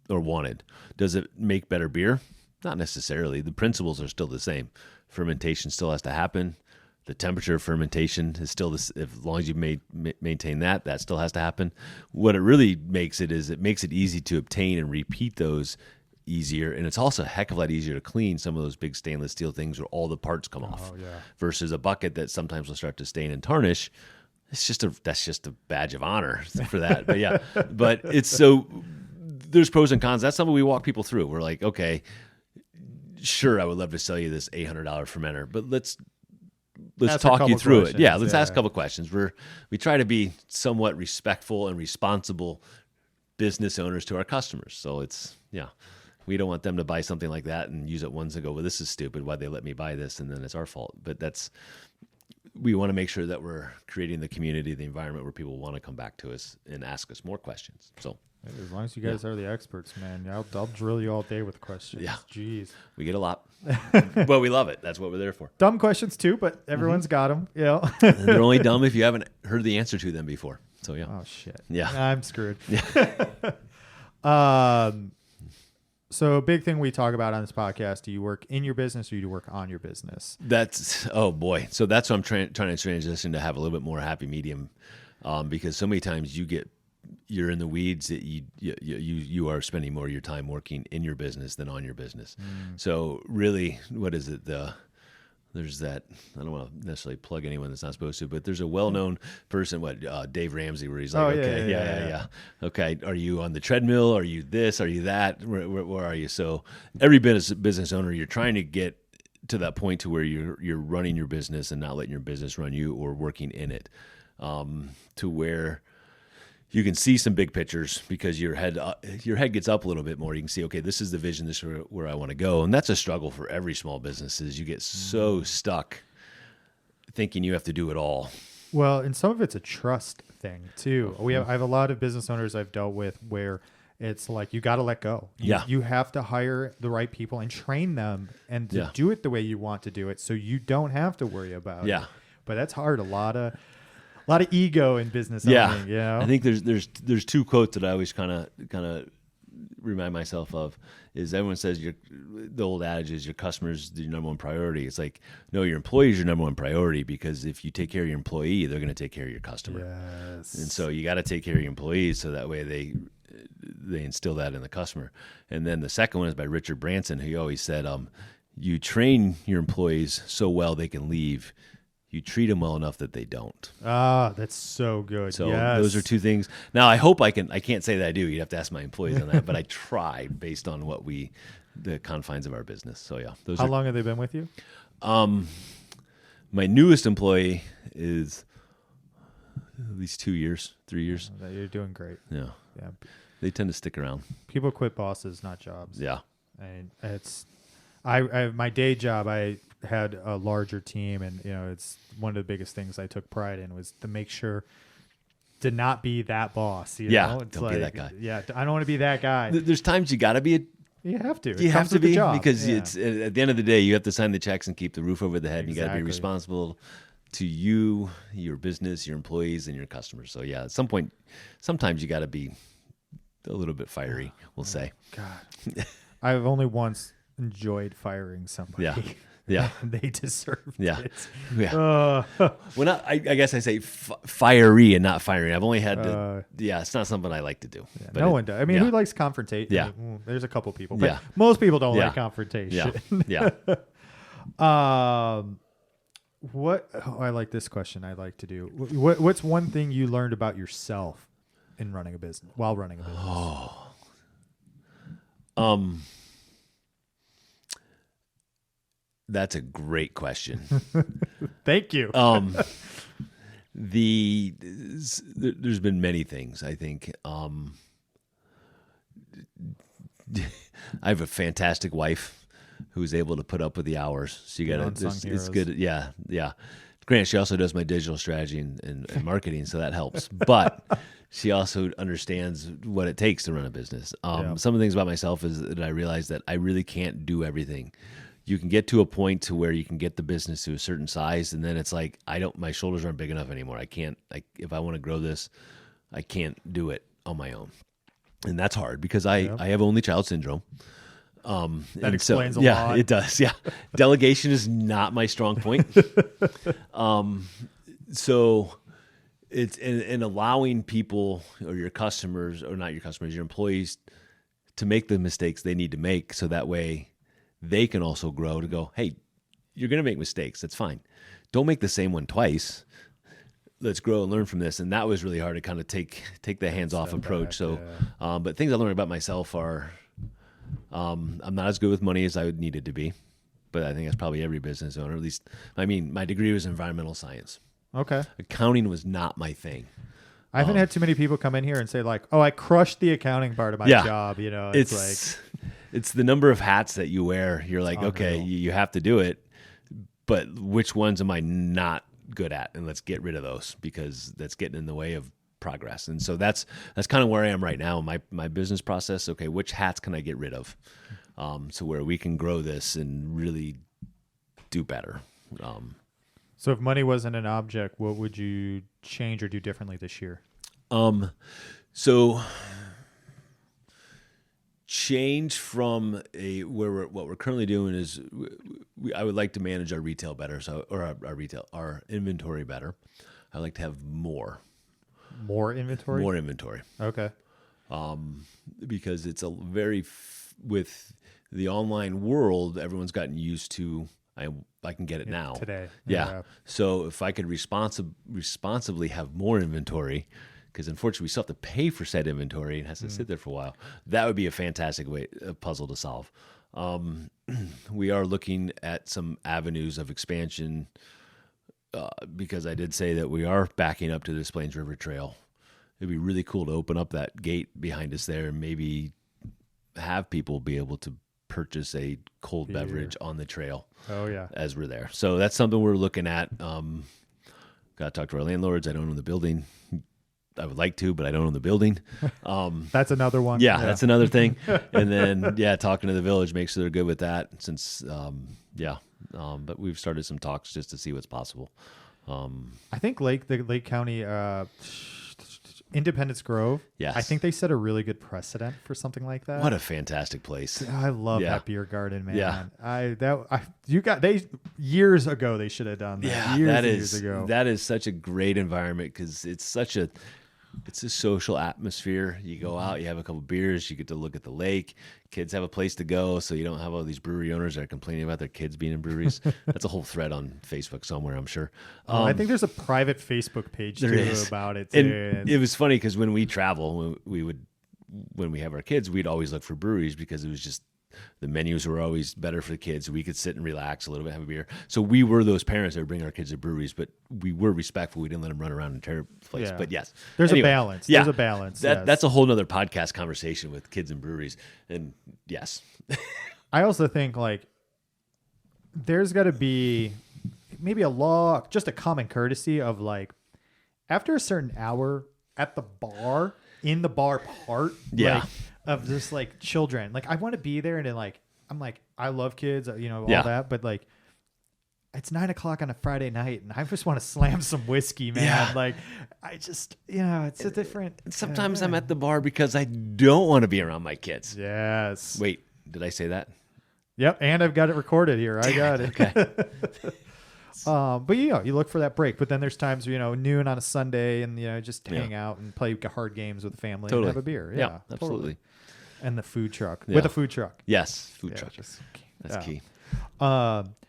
or wanted. Does it make better beer? Not necessarily. The principles are still the same. Fermentation still has to happen. The temperature of fermentation is still this. As long as you maintain that still has to happen. What it really makes it is it makes it easy to obtain and repeat those easier, and it's also a heck of a lot easier to clean some of those big stainless steel things where all the parts come off. Versus a bucket that sometimes will start to stain and tarnish. That's just a badge of honor for that. But yeah, but it's so there's pros and cons. That's something we walk people through. We're like, okay, sure, I would love to sell you this $800 fermenter, but let's talk you through it. Yeah, let's ask a couple questions. We try to be somewhat respectful and responsible business owners to our customers. So we don't want them to buy something like that and use it once and go, well, this is stupid. Why'd they let me buy this? And then it's our fault. But we want to make sure that we're creating the community, the environment where people want to come back to us and ask us more questions. So as long as you guys are the experts, man, I'll drill you all day with questions. Yeah. Jeez. We get a lot, but we love it. That's what we're there for. Dumb questions too, but everyone's got them. Yeah. They're only dumb if you haven't heard the answer to them before. So yeah. Oh shit. Yeah. I'm screwed. So a big thing we talk about on this podcast, do you work in your business or do you work on your business? Oh boy. So that's what I'm trying to transition to have a little bit more happy medium, because so many times you're in the weeds that you are spending more of your time working in your business than on your business. So really, what is it? There's that, I don't want to necessarily plug anyone that's not supposed to, but there's a well-known person, Dave Ramsey, where he's like, yeah. Okay, are you on the treadmill? Are you this? Are you that? Where are you? So every business owner, you're trying to get to that point to where you're running your business and not letting your business run you, or working in it, to where you can see some big pictures because your head gets up a little bit more. You can see, okay, this is the vision. This is where I want to go. And that's a struggle for every small business is you get so stuck thinking you have to do it all. Well, and some of it's a trust thing too. I have a lot of business owners I've dealt with where it's like, you got to let go. You have to hire the right people and train them and to do it the way you want to do it. So you don't have to worry about it. But that's hard. A lot of ego in business owning, you know? I think there's two quotes that I always kind of remind myself of. Is everyone says the old adage is your customers your number one priority. It's like, no, your employee is your number one priority, because if you take care of your employee, they're going to take care of your customer. Yes. And so you got to take care of your employees so that way they instill that in the customer. And then the second one is by Richard Branson, who always said, you train your employees so well they can leave. You treat them well enough that they don't. Ah, that's so good. So those are two things. Now, I hope I can't say that I do. You'd have to ask my employees on that, but I try based on the confines of our business. So yeah. How long have they been with you? My newest employee is at least 2 years, 3 years. You're doing great. Yeah. They tend to stick around. People quit bosses, not jobs. Yeah. And I my day job, I had a larger team, and it's one of the biggest things I took pride in was to make sure to not be that boss. You know? It's don't be that guy. Yeah, I don't want to be that guy. There's times you got to be you have to. You have to be, because it's at the end of the day, you have to sign the checks and keep the roof over the head. And you got to be responsible to you, your business, your employees, and your customers. So yeah, at some point, sometimes you got to be a little bit fiery. We'll say. God, I've only once enjoyed firing somebody. Yeah, they deserved it. Yeah. Well, I guess I say fiery and not firing. I've only had to. It's not something I like to do. Yeah, no one does. I mean, who likes confrontation? Yeah, there's a couple people, but most people don't like confrontation. Yeah. What? Oh, I like this question. I like to do. What's one thing you learned about yourself in running a business while running a business? That's a great question. Thank you. There's been many things, I think. I have a fantastic wife who's able to put up with the hours. So you got to, it's good. Yeah. Yeah. Granted, she also does my digital strategy and marketing, so that helps. But she also understands what it takes to run a business. Some of the things about myself is that I realize that I really can't do everything. You can get to a point to where you can get the business to a certain size, and then it's like my shoulders aren't big enough anymore. I can't. If I want to grow this, I can't do it on my own, and that's hard because I have only child syndrome. That explains a lot. Yeah, it does. Yeah, delegation is not my strong point. So it's in allowing people or your customers, or not your customers, your employees, to make the mistakes they need to make, so that way they can also grow to go, hey, you're going to make mistakes. That's fine. Don't make the same one twice. Let's grow and learn from this. And that was really hard to kind of take the hands-off approach. But things I learned about myself are, I'm not as good with money as I would needed to be, but I think that's probably every business owner. At least, my degree was environmental science. Okay. Accounting was not my thing. I haven't had too many people come in here and say like, "Oh, I crushed the accounting part of my job." You know, it's the number of hats that you wear. You're like, okay, you have to do it, but which ones am I not good at? And let's get rid of those, because that's getting in the way of progress. And so that's kind of where I am right now in my business process. Okay, which hats can I get rid of, so where we can grow this and really do better. So if money wasn't an object, what would you change or do differently this year? So change from what we're currently doing is I would like to manage our retail better. Our inventory better. I'd like to have more inventory. More inventory. Okay. Because it's with the online world, everyone's gotten used to, I can get it now. Today. Yeah. So if I could responsibly have more inventory, because unfortunately we still have to pay for said inventory and it has to sit there for a while, that would be a fantastic puzzle to solve. We are looking at some avenues of expansion, because I did say that we are backing up to the Des Plaines River Trail. It'd be really cool to open up that gate behind us there and maybe have people be able to purchase a cold beverage on the trail. Oh yeah, as we're there. So that's something we're looking at. Got to talk to our landlords. I don't own the building. I would like to, but I don't own the building. That's another one. Yeah, that's another thing. And then talking to the village, make sure they're good with that. Since but we've started some talks just to see what's possible. I think the Lake County Independence Grove. Yes. I think they set a really good precedent for something like that. What a fantastic place. I love that beer garden, man. Yeah. Years ago they should have done that. Yeah, years ago. That is such a great environment, because it's a social atmosphere. You go out, you have a couple beers, you get to look at the lake. Kids have a place to go, so you don't have all these brewery owners that are complaining about their kids being in breweries. That's a whole thread on Facebook somewhere, I'm sure. I think there's a private Facebook page about it. And it was funny because when we travel, when we have our kids, we'd always look for breweries, because it was just, the menus were always better for the kids. We could sit and relax a little bit, have a beer. So we were those parents that would bring our kids to breweries, but we were respectful. We didn't let them run around and tear the place. Yeah. But yes, there's a balance. Yeah, there's a balance. That's a whole nother podcast conversation with kids and breweries. And yes, I also think there's got to be maybe a law, just a common courtesy of after a certain hour at the bar, in the bar part. Yeah. Of just children, I want to be there, and then I'm I love kids, all that, but it's 9:00 on a Friday night, and I just want to slam some whiskey, man. Yeah. I just, it's a different. Sometimes I'm at the bar because I don't want to be around my kids. Yes. Wait, did I say that? Yep, and I've got it recorded here. I got it. Okay. But you look for that break. But then there's times noon on a Sunday, and just hang out and play hard games with the family and have a beer. Yeah, absolutely. Totally. And the food truck with a food truck. Yes, food truck. That's key.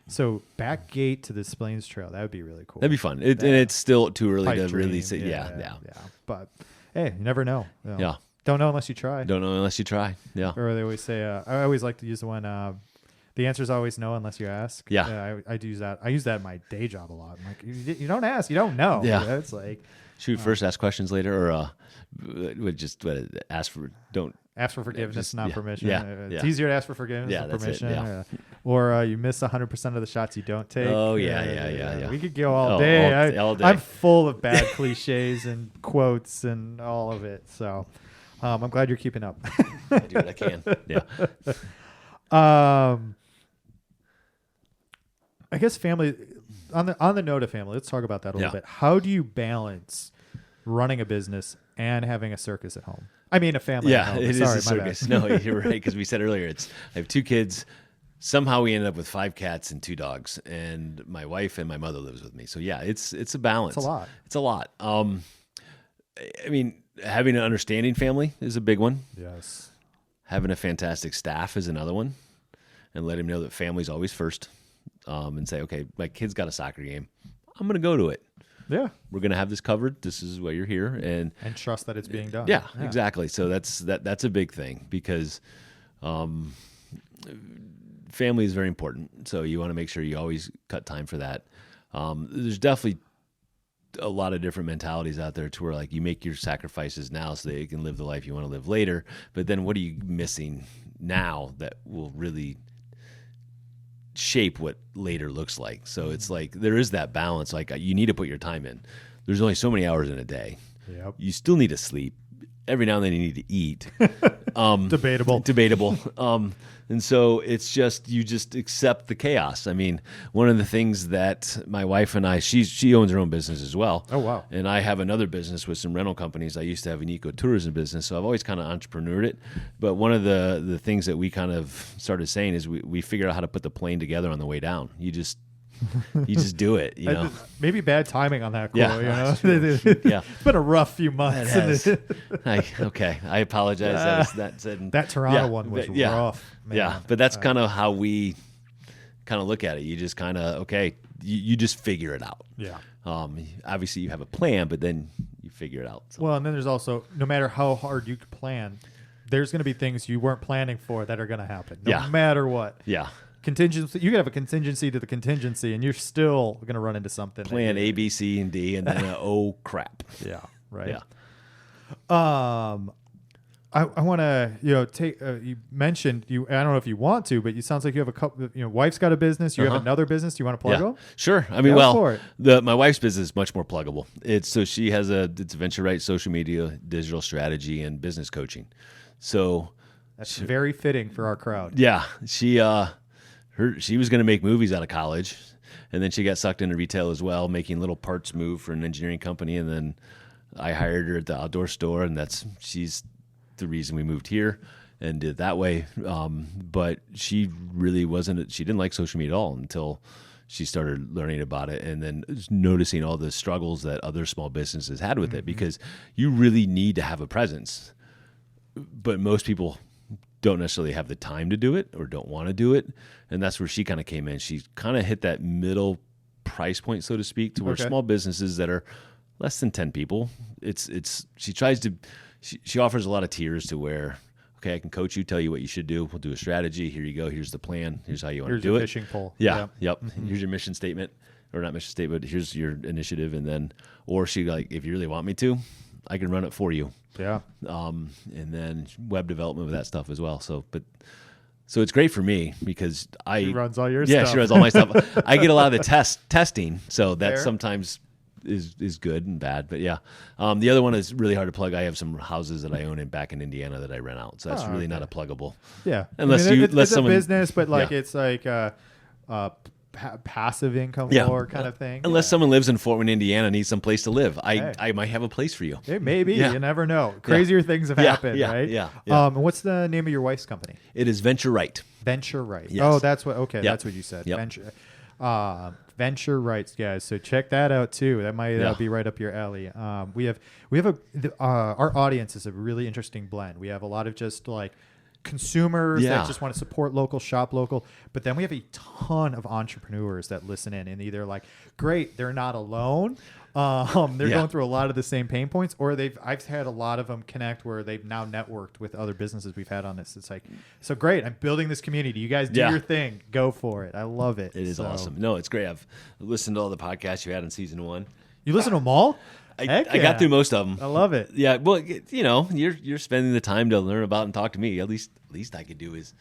So back gate to the Des Plaines Trail, that would be really cool. That'd be fun. And it's still too early to really say. Yeah. But hey, you never know. Yeah. Don't know unless you try. Don't know unless you try. Yeah. Or they always say, I always like to use the one, the answer is always no unless you ask. Yeah. I do use that. I use that in my day job a lot. I'm like, you don't ask, you don't know. Yeah. It's like. Shoot first, ask questions later, or ask for, don't. Ask for forgiveness, not permission. Yeah. It's easier to ask for forgiveness than that's permission. it. Yeah. Or you miss 100% of the shots you don't take. Oh, yeah. We could go all day. All day. I'm full of bad cliches and quotes and all of it. So I'm glad you're keeping up. I do what I can. Yeah. I guess family, on the note of family, let's talk about that a little bit. How do you balance running a business and having a circus at home? I mean, a family at home. It is Sorry, a circus. No, you're right, because we said earlier, I have 2 kids. Somehow we ended up with 5 cats and 2 dogs, and my wife and my mother lives with me. So yeah, it's a balance. It's a lot. I mean, having an understanding family is a big one. Yes. Having a fantastic staff is another one, and letting them know that family's always first. And say, okay, my kid's got a soccer game. I'm going to go to it. Yeah. We're going to have this covered. This is why you're here. And trust that it's being done. Yeah, exactly. So that's a big thing, because family is very important. So you want to make sure you always cut time for that. There's definitely a lot of different mentalities out there to where, like, you make your sacrifices now so that you can live the life you want to live later. But then what are you missing now that will really shape what later looks like? So it's like there is that balance. Like, you need to put your time in. There's only so many hours in a day. Yep. You still need to sleep. Every now and then you need to eat. Debatable. And so it's just, you just accept the chaos. I mean, one of the things that my wife and I, she owns her own business as well. Oh, wow. And I have another business with some rental companies. I used to have an ecotourism business, so I've always kind of entrepreneured it. But one of the things that we kind of started saying is we figured out how to put the plane together on the way down. You just do it, you know. Maybe bad timing on that. Yeah. You know? Yeah. It's been a rough few months. I apologize. That Toronto one was rough. Man. Yeah, but that's kind of how we kind of look at it. You just kind of, you just figure it out. Yeah. Obviously, you have a plan, but then you figure it out. So. Well, and then there's also, no matter how hard you plan, there's going to be things you weren't planning for that are going to happen, no matter what. Yeah. Contingency. You could have a contingency to the contingency, and you're still going to run into something. Plan A, B, C, and D, and then oh crap. Yeah. Right. Yeah. I want to, take. You mentioned you. I don't know if you want to, but it sounds like you have a couple. Wife's got a business. You have another business. Do you want to plug it? Sure. I mean, my wife's business is much more pluggable. She has it's Venture Right, social media, digital strategy, and business coaching. So that's very fitting for our crowd. Yeah, she was going to make movies out of college, and then she got sucked into retail as well, making little parts move for an engineering company, and then I hired her at the outdoor store, and she's the reason we moved here and did it that way. But she really she didn't like social media at all until she started learning about it, and then noticing all the struggles that other small businesses had with it, because you really need to have a presence. But most people don't necessarily have the time to do it or don't want to do it. And that's where she kind of came in. She kind of hit that middle price point, so to speak, to where small businesses that are less than 10 people, she offers a lot of tiers to where, okay, I can coach you, tell you what you should do. We'll do a strategy. Here you go. Here's the plan. Here's how you want to do it. Here's your fishing pole. Yeah. Yep. Here's your mission statement, or not mission statement, but here's your initiative. And then, or she if you really want me to, I can run it for you. Yeah. And then web development with that stuff as well. So it's great for me because she runs all your stuff. Yeah, she runs all my stuff. I get a lot of the testing, so that Fair. sometimes is good and bad. But yeah, the other one is really hard to plug. I have some houses that I own back in Indiana that I rent out, so that's really not a pluggable. Yeah, unless it's someone, a business, but it's like passive income floor kind of thing. Unless someone lives in Fort Wayne, Indiana, needs some place to live, I might have a place for you. Hey, maybe you never know. Crazier things have happened, right? Yeah. And what's the name of your wife's company? It is Venture Right. Venture Right. Yes. Oh, that's what. Okay, that's what you said. Yep. Venture Rights, guys. So check that out too. That might be right up your alley. Our audience is a really interesting blend. We have a lot of just like consumers that just want to support local, shop local, but then we have a ton of entrepreneurs that listen in and either like, great, they're not alone, They're Yeah. going through a lot of the same pain points, or I've had a lot of them connect where they've now networked with other businesses we've had on this. It's like, so great. I'm building this community. You guys do Yeah. your thing. Go for it. I love it. It is awesome. No, it's great. I've listened to all the podcasts you had in season 1. You listen to them all? I Heck got yeah. through most of them. I love it. Yeah, well, you know, you're spending the time to learn about and talk to me. At least I could do is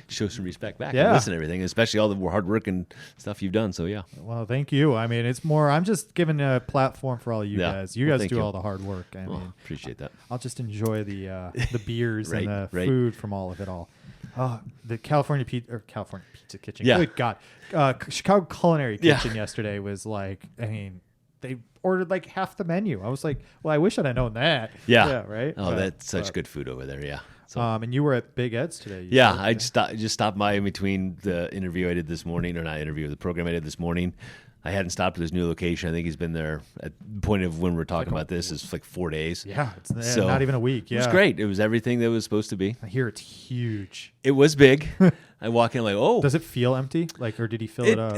show some respect back Yeah. and listen to everything, especially all the hard work and stuff you've done. So yeah, Well, thank you. I mean, it's more, I'm just giving a platform for all of you Yeah. guys. You Well, guys thank do you. all the hard work. I well, mean, appreciate that. I'll just enjoy the beers Right, and the right. food from all of it all. The California Pizza Kitchen. Yeah. Good God. Chicago Culinary Yeah. Kitchen yesterday was like, I mean, they ordered like half the menu. I was like, well, I wish I'd have known that. Yeah, right. Oh, that's such good food over there. Yeah. So, And you were at Big Ed's today. You yeah, said, I just stopped by in between the interview I did this morning, or not interview, the program I did this morning. I hadn't stopped at his new location. I think he's been there at the point of when we're talking about this is like 4 days. Yeah, it's So, not even a week. Yeah, It was great. It was everything that was supposed to be. I hear it's huge. It was big. I walk in like, oh, Does it feel empty? Like, or did he fill it up?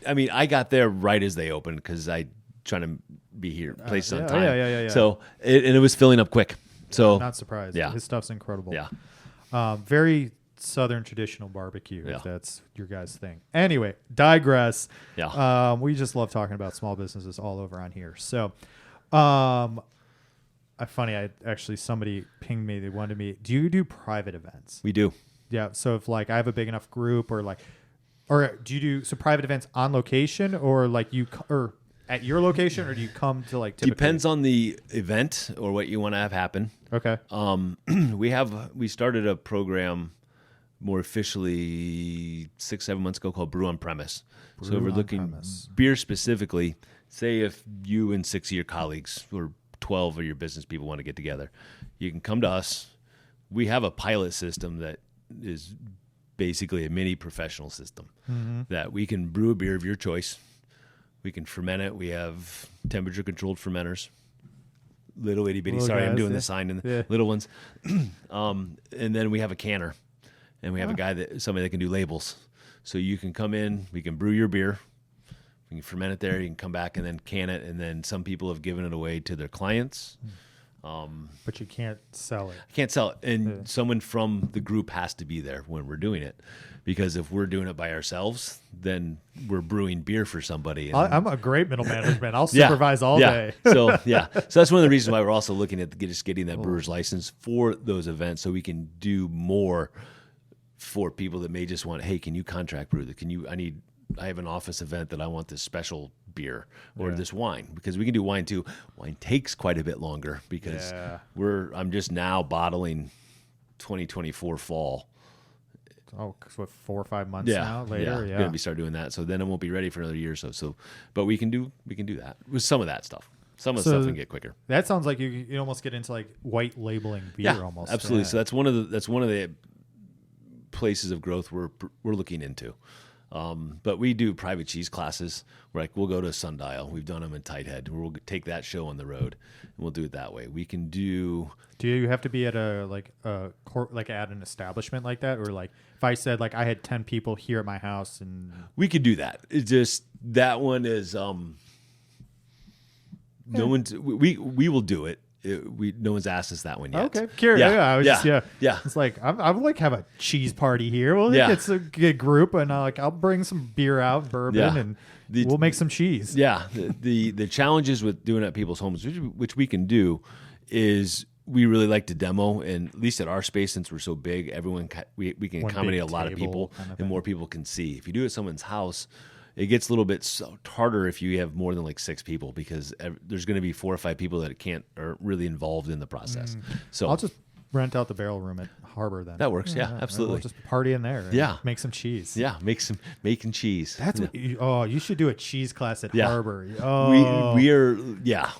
I mean, I got there right as they opened because I trying to be here, place on yeah, time. yeah. So it was filling up quick. So Not surprised. Yeah. His stuff's incredible. yeah, Very Southern traditional barbecue, Yeah. if that's your guys' thing. Anyway, digress. Yeah. We just love talking about small businesses all over on here. So, funny, somebody pinged me. They wanted me, do you do private events? we do. Yeah. So if like I have a big enough group or do you do private events on location or like or at your location, or do you come to like typically? Depends on the event or what you want to have happen. Okay. We started a program more officially 6-7 months ago called Brew on Premise. So Brew we're on looking Premise. beer specifically. Say if you and 6 of your colleagues or 12 of your business people want to get together, you can come to us. We have a pilot system that is basically a mini professional system that we can brew a beer of your choice. We can ferment it. We have temperature controlled fermenters. Little itty bitty. Little Sorry, I'm guys, doing yeah. the sign in the Yeah. little ones. And then we have a canner, and we have somebody that can do labels. So you can come in, we can brew your beer, we can ferment it there. You can come back and then can it, and then some people have given it away to their clients. But you can't sell it. I can't sell it, and someone from the group has to be there when we're doing it, because if we're doing it by ourselves, then we're brewing beer for somebody. And I'm a great middle management. I'll Yeah, supervise all yeah. day. So that's one of the reasons why we're also looking at just getting that brewer's license for those events, so we can do more for people that may just want, hey, can you contract brew that? I have an office event that I want this special beer or this wine, because we can do wine too. Wine takes quite a bit longer because I'm just now bottling 2024 fall. Oh, 'cause 4 or 5 months now later. Yeah. Gonna be start doing that. So then it won't be ready for another year or so. But we can do that with some of that stuff. Some of the stuff we can get quicker. That sounds like you almost get into like white labeling beer almost. Absolutely. Yeah. So that's one of the places of growth we're looking into. But we do private cheese classes where like we'll go to Sundial. We've done them in Tighthead. We'll take that show on the road and we'll do it that way. We can do. Do you have to be at at an establishment like that, or like if I said like I had 10 people here at my house and We could do that. It's just that one is no one's we will do it. No one's asked us that one yet. okay, curious. Yeah, I was just yeah. It's like I would like have a cheese party here. Well, Yeah. it's a good group, and I'll bring some beer out, bourbon, Yeah. and we'll make some cheese. Yeah, the challenges with doing it at people's homes, which we can do, is we really like to demo, and at least at our space, since we're so big, we can One accommodate big a lot of table people, kind of and thing. more people can see. If you do it at someone's house, it gets a little bit harder if you have more than like 6 people, because there's going to be 4 or 5 people that are really involved in the process. So I'll just rent out the barrel room at Harbor then. that works. Yeah, absolutely. We'll just party in there. And Yeah. make some cheese. Yeah, making cheese. That's what you should do a cheese class at Yeah. Harbor. Oh, We are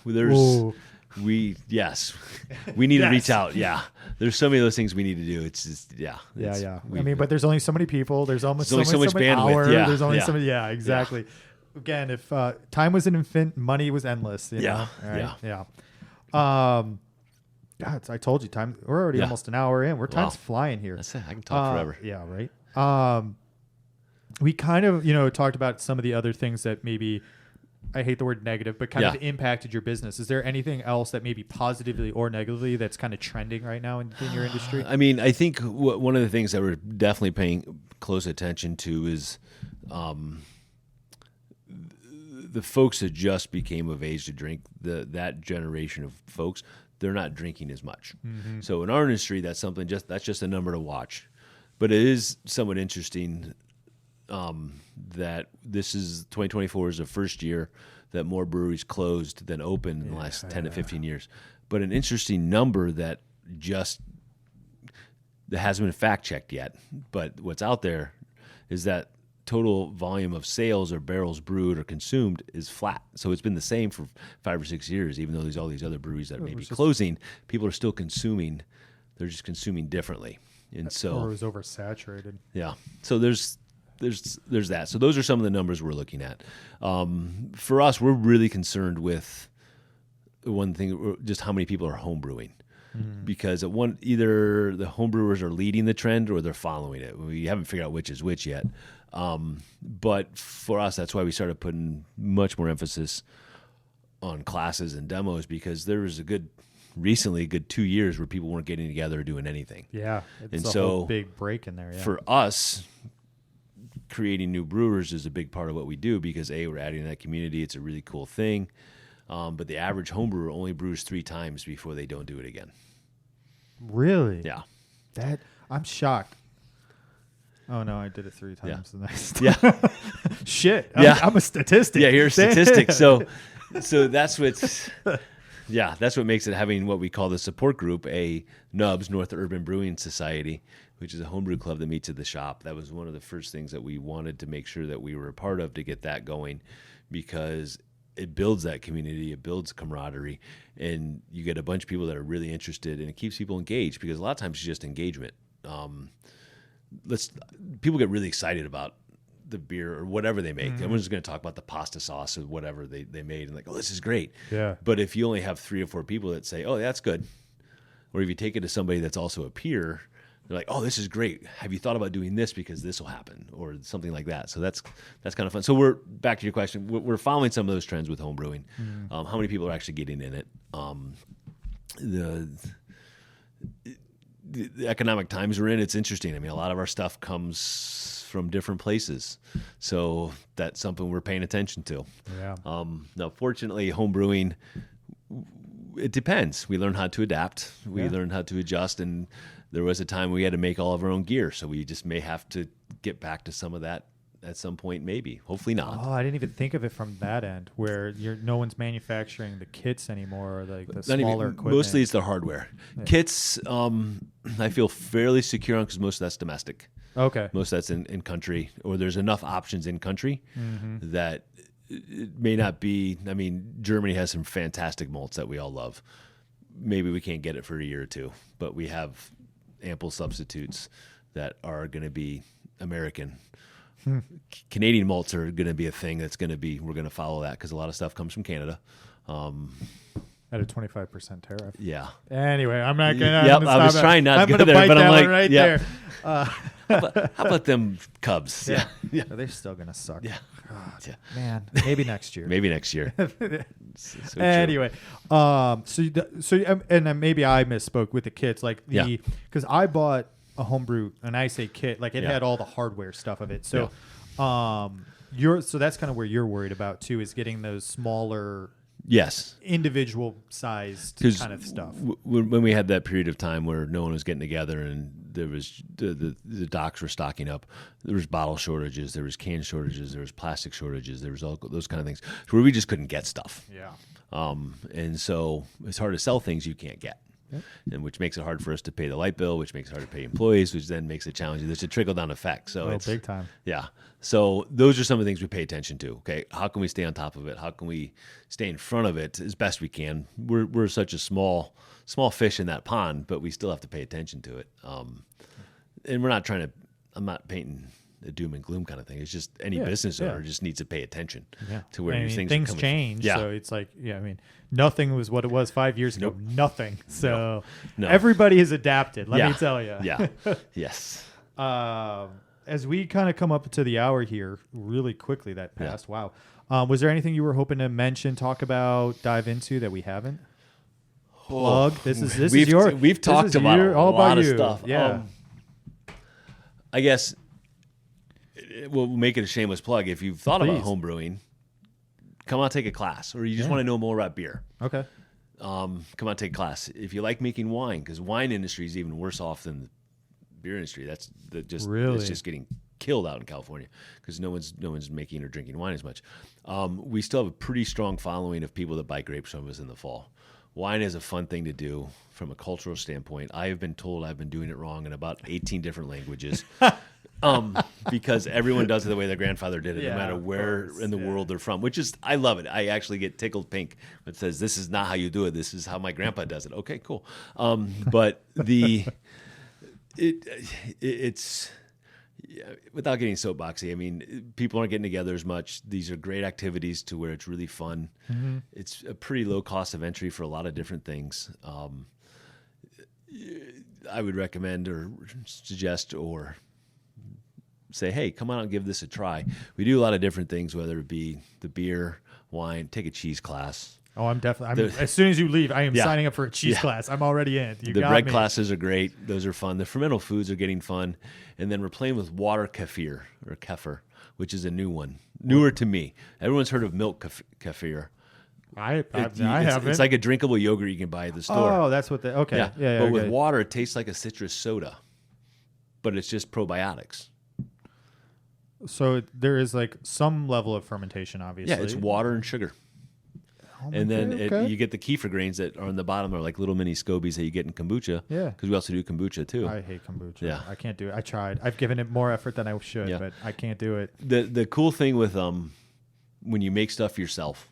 there's Ooh. we need to reach out. Yeah, there's so many of those things we need to do. It's just Yeah. we- I mean, but there's only so many people. There's almost There's only so much bandwidth. hour. Yeah, There's only yeah. so many. Yeah, exactly. Again, if time was an infant, money was endless. You know? Yeah, yeah. God, I told you, time. We're already Yeah. almost an hour in. Time's flying here. that's it. I can talk forever. Yeah, right. We kind of, talked about some of the other things that maybe I hate the word negative, but kind of impacted your business? Is there anything else that maybe positively or negatively that's kind of trending right now in your industry? I mean, I think one of the things that we're definitely paying close attention to is the folks that just became of age to drink, that generation of folks, they're not drinking as much. Mm-hmm. So in our industry, that's just a number to watch. But it is somewhat interesting that this is 2024 is the first year that more breweries closed than opened in the last 10 to 15 years. But an interesting number that hasn't been fact checked yet, but what's out there is that total volume of sales or barrels brewed or consumed is flat. So it's been the same for 5 or 6 years, even though there's all these other breweries that may be closing. People are still consuming. They're just consuming differently. And so, or it was oversaturated. Yeah. So there's that. So those are some of the numbers we're looking at. For us, we're really concerned with one thing, just how many people are home brewing. Because either the homebrewers are leading the trend or they're following it. We haven't figured out which is which yet. But for us, that's why we started putting much more emphasis on classes and demos, because there was a good 2 years where people weren't getting together or doing anything. Yeah, it's a whole big break in there. Yeah. For us, creating new brewers is a big part of what we do because we're adding to that community. It's a really cool thing. But the average homebrewer only brews 3 times before they don't do it again. Really? Yeah. I'm shocked. Oh no, I did it 3 times the next time. Yeah. Shit. Yeah. I'm a statistic. Yeah, you're a statistic. So that's that's what makes it having what we call the support group, a NUBS, North Urban Brewing Society, which is a homebrew club that meets at the shop. That was one of the first things that we wanted to make sure that we were a part of to get that going, because it builds that community, it builds camaraderie, and you get a bunch of people that are really interested, and it keeps people engaged, because a lot of times it's just engagement. People get really excited about the beer or whatever they make. Everyone's just going to talk about the pasta sauce or whatever they made, and like, oh, this is great. Yeah. But if you only have 3 or 4 people that say, oh, that's good, or if you take it to somebody that's also a peer, they're like, oh, this is great. Have you thought about doing this because this will happen, or something like that? So that's kind of fun. So we're back to your question. We're following some of those trends with home brewing. How many people are actually getting in it? The economic times we're in, it's interesting. I mean, a lot of our stuff comes from different places, so that's something we're paying attention to. Yeah. Now, fortunately, home brewing, it depends. We learn how to adapt. We learn how to adjust, and there was a time we had to make all of our own gear, so we just may have to get back to some of that at some point, maybe. Hopefully not. Oh, I didn't even think of it from that end, where no one's manufacturing the kits anymore, or like the smaller equipment. Mostly it's the hardware. Yeah. Kits, I feel fairly secure on, because most of that's domestic. Okay. Most of that's in country, or there's enough options in country that it may not be. I mean, Germany has some fantastic malts that we all love. Maybe we can't get it for a year or 2, but we have ample substitutes that are going to be American. Canadian malts are going to be a thing that's going to be, we're going to follow that, because a lot of stuff comes from Canada. At a 25% tariff. Yeah. Anyway, I'm not going to. Yep, I was trying not to go there, but I'm like, there. How about them Cubs? Yeah. They're still going to suck. Yeah. God, man, maybe next year. Maybe next year. So anyway, and maybe I misspoke with the kits, like because I bought a homebrew, and I say kit, like it had all the hardware stuff of it. So, so that's kind of where you're worried about too, is getting those smaller, individual sized kind of stuff. When we had that period of time where no one was getting together, and there was the docks were stocking up, there was bottle shortages, there was can shortages, there was plastic shortages, there was all those kind of things, where we just couldn't get stuff. Yeah. And so it's hard to sell things you can't get. Yep. And which makes it hard for us to pay the light bill, which makes it hard to pay employees, which then makes it challenging. There's a trickle-down effect. So it's big time. Yeah. So those are some of the things we pay attention to. Okay, how can we stay on top of it? How can we stay in front of it as best we can? We're such a small fish in that pond, but we still have to pay attention to it. And we're not trying to. I'm not painting a doom and gloom kind of thing. It's just any business owner just needs to pay attention to where these things change. Yeah. So it's like, I mean, nothing was what it was 5 years ago. Nothing. So everybody has adapted. Let me tell you. Yeah. Yes. As we kind of come up to the hour here, really quickly that passed. Wow. Was there anything you were hoping to mention, talk about, dive into that we haven't? Plug. This is your. We've talked about a lot of stuff. Yeah. I guess we'll make it a shameless plug. If you've thought about Please. home brewing, come out take a class, or you just want to know more about beer. Okay. Come out take a class. If you like making wine, because wine industry is even worse off than the beer industry. Really? It's just getting killed out in California because no one's making or drinking wine as much. We still have a pretty strong following of people that buy grapes from us in the fall. Wine is a fun thing to do from a cultural standpoint. I have been told I've been doing it wrong in about 18 different languages. Because everyone does it the way their grandfather did it, no matter where in the world they're from, which is, I love it. I actually get tickled pink when it says, this is not how you do it. This is how my grandpa does it. Okay, cool. But it's without getting soapboxy. I mean, people aren't getting together as much. These are great activities to where it's really fun. Mm-hmm. It's a pretty low cost of entry for a lot of different things. I would recommend or suggest or say, hey, come on and give this a try. We do a lot of different things, whether it be the beer, wine, take a cheese class. Oh, I'm definitely. As soon as you leave, I am signing up for a cheese class. I'm already in. The bread classes are great. Those are fun. The fermentable foods are getting fun. And then we're playing with water kefir, which is a new one. Newer to me. Everyone's heard of milk kefir. I haven't. It's like a drinkable yogurt you can buy at the store. Oh, that's what okay. Yeah. But with water, it tastes like a citrus soda. But it's just probiotics. So there is like some level of fermentation, obviously. Yeah, it's water and sugar. And then you get the kefir grains that are on the bottom are like little mini scobies that you get in kombucha. Yeah. Because we also do kombucha too. I hate kombucha. Yeah. I can't do it. I tried. I've given it more effort than I should, but I can't do it. The cool thing with when you make stuff yourself,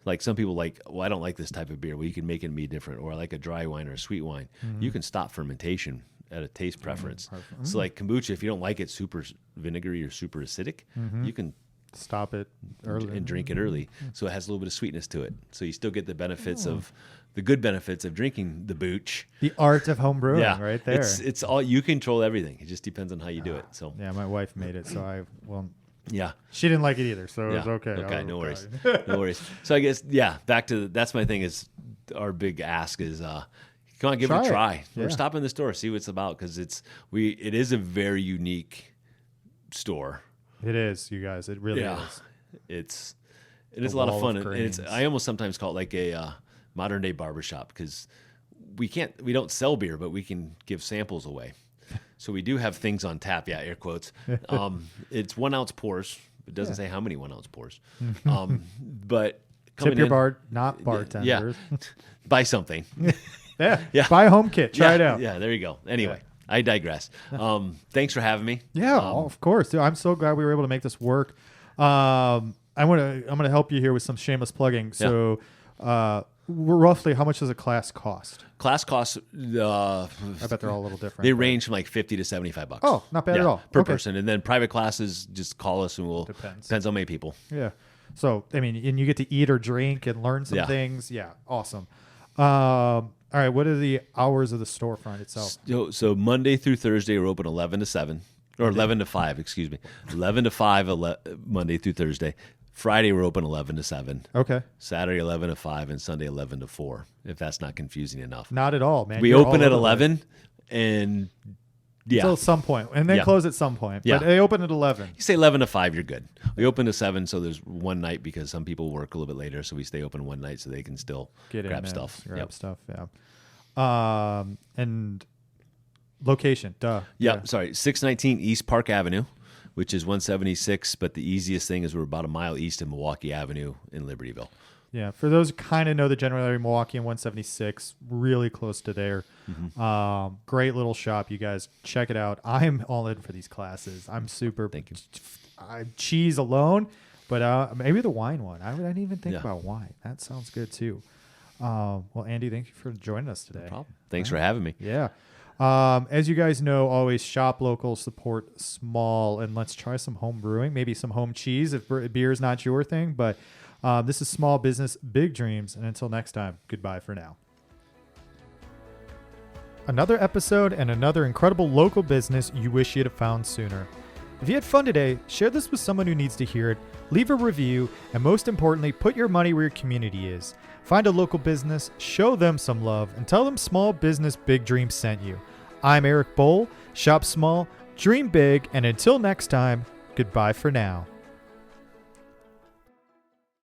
like some people I don't like this type of beer. Well, you can make it be different. Or I like a dry wine or a sweet wine. Mm-hmm. You can stop fermentation at a taste preference. Mm-hmm. So like kombucha, if you don't like it super vinegary or super acidic, you can stop it early and drink it early, so it has a little bit of sweetness to it. So you still get the benefits of the good benefits of drinking the booch. The art of home brewing, right there. It's all, you control everything. It just depends on how you do it. So my wife made it, so I won't. Yeah, she didn't like it either, so it was okay. Okay, no worries, no worries. So I guess back to that's my thing is our big ask is come on, give it a try, or stop in the store, see what it's about, because it is a very unique store. It is, you guys. It really is. It is a lot of fun. And I almost sometimes call it like a modern day barbershop, because we don't sell beer, but we can give samples away. So we do have things on tap. Yeah, air quotes. It's 1 ounce pours. It doesn't say how many 1 ounce pours. But tip your not bartenders. Yeah. Buy something. Yeah. Buy a home kit. Try it out. Yeah, there you go. Anyway. I digress. Thanks for having me. Yeah, of course. Dude, I'm so glad we were able to make this work. I'm gonna help you here with some shameless plugging. So, roughly, how much does a class cost? Class costs. I bet they're all a little different. They range from like $50 to $75. Oh, not bad at all per person. And then private classes, just call us and depends on how many people. Yeah. So and you get to eat or drink and learn some things. Yeah, awesome. All right, what are the hours of the storefront itself? So Monday through Thursday, we're open 11 to 7, or 11 to 5, excuse me. 11 to 5, Monday through Thursday. Friday, we're open 11 to 7. Okay. Saturday, 11 to 5, and Sunday, 11 to 4, if that's not confusing enough. Not at all, man. We open at 11, and Until some point, and then close at some point. But they open at 11. You say 11 to 5, you're good. We open to 7, so there's one night because some people work a little bit later, so we stay open one night so they can still grab stuff. Grab stuff, and location, Yeah, sorry, 619 East Park Avenue, which is 176, but the easiest thing is we're about a mile east of Milwaukee Avenue in Libertyville. Yeah, for those who kind of know the general area, Milwaukee and 176, really close to there. Mm-hmm. Great little shop, you guys. Check it out. I'm all in for these classes. I'm super. Thank you. Cheese alone, but maybe the wine one. I didn't even think about wine. That sounds good too. Well, Andy, thank you for joining us today. No problem. Thanks for having me. Yeah. As you guys know, always shop local, support small, and let's try some home brewing, maybe some home cheese if beer is not your thing, but this is Small Business, Big Dreams. And until next time, goodbye for now. Another episode and another incredible local business you wish you'd have found sooner. If you had fun today, share this with someone who needs to hear it, leave a review, and most importantly, put your money where your community is. Find a local business, show them some love, and tell them Small Business Big Dreams sent you. I'm Eric Bohl. Shop small, dream big, and until next time, goodbye for now.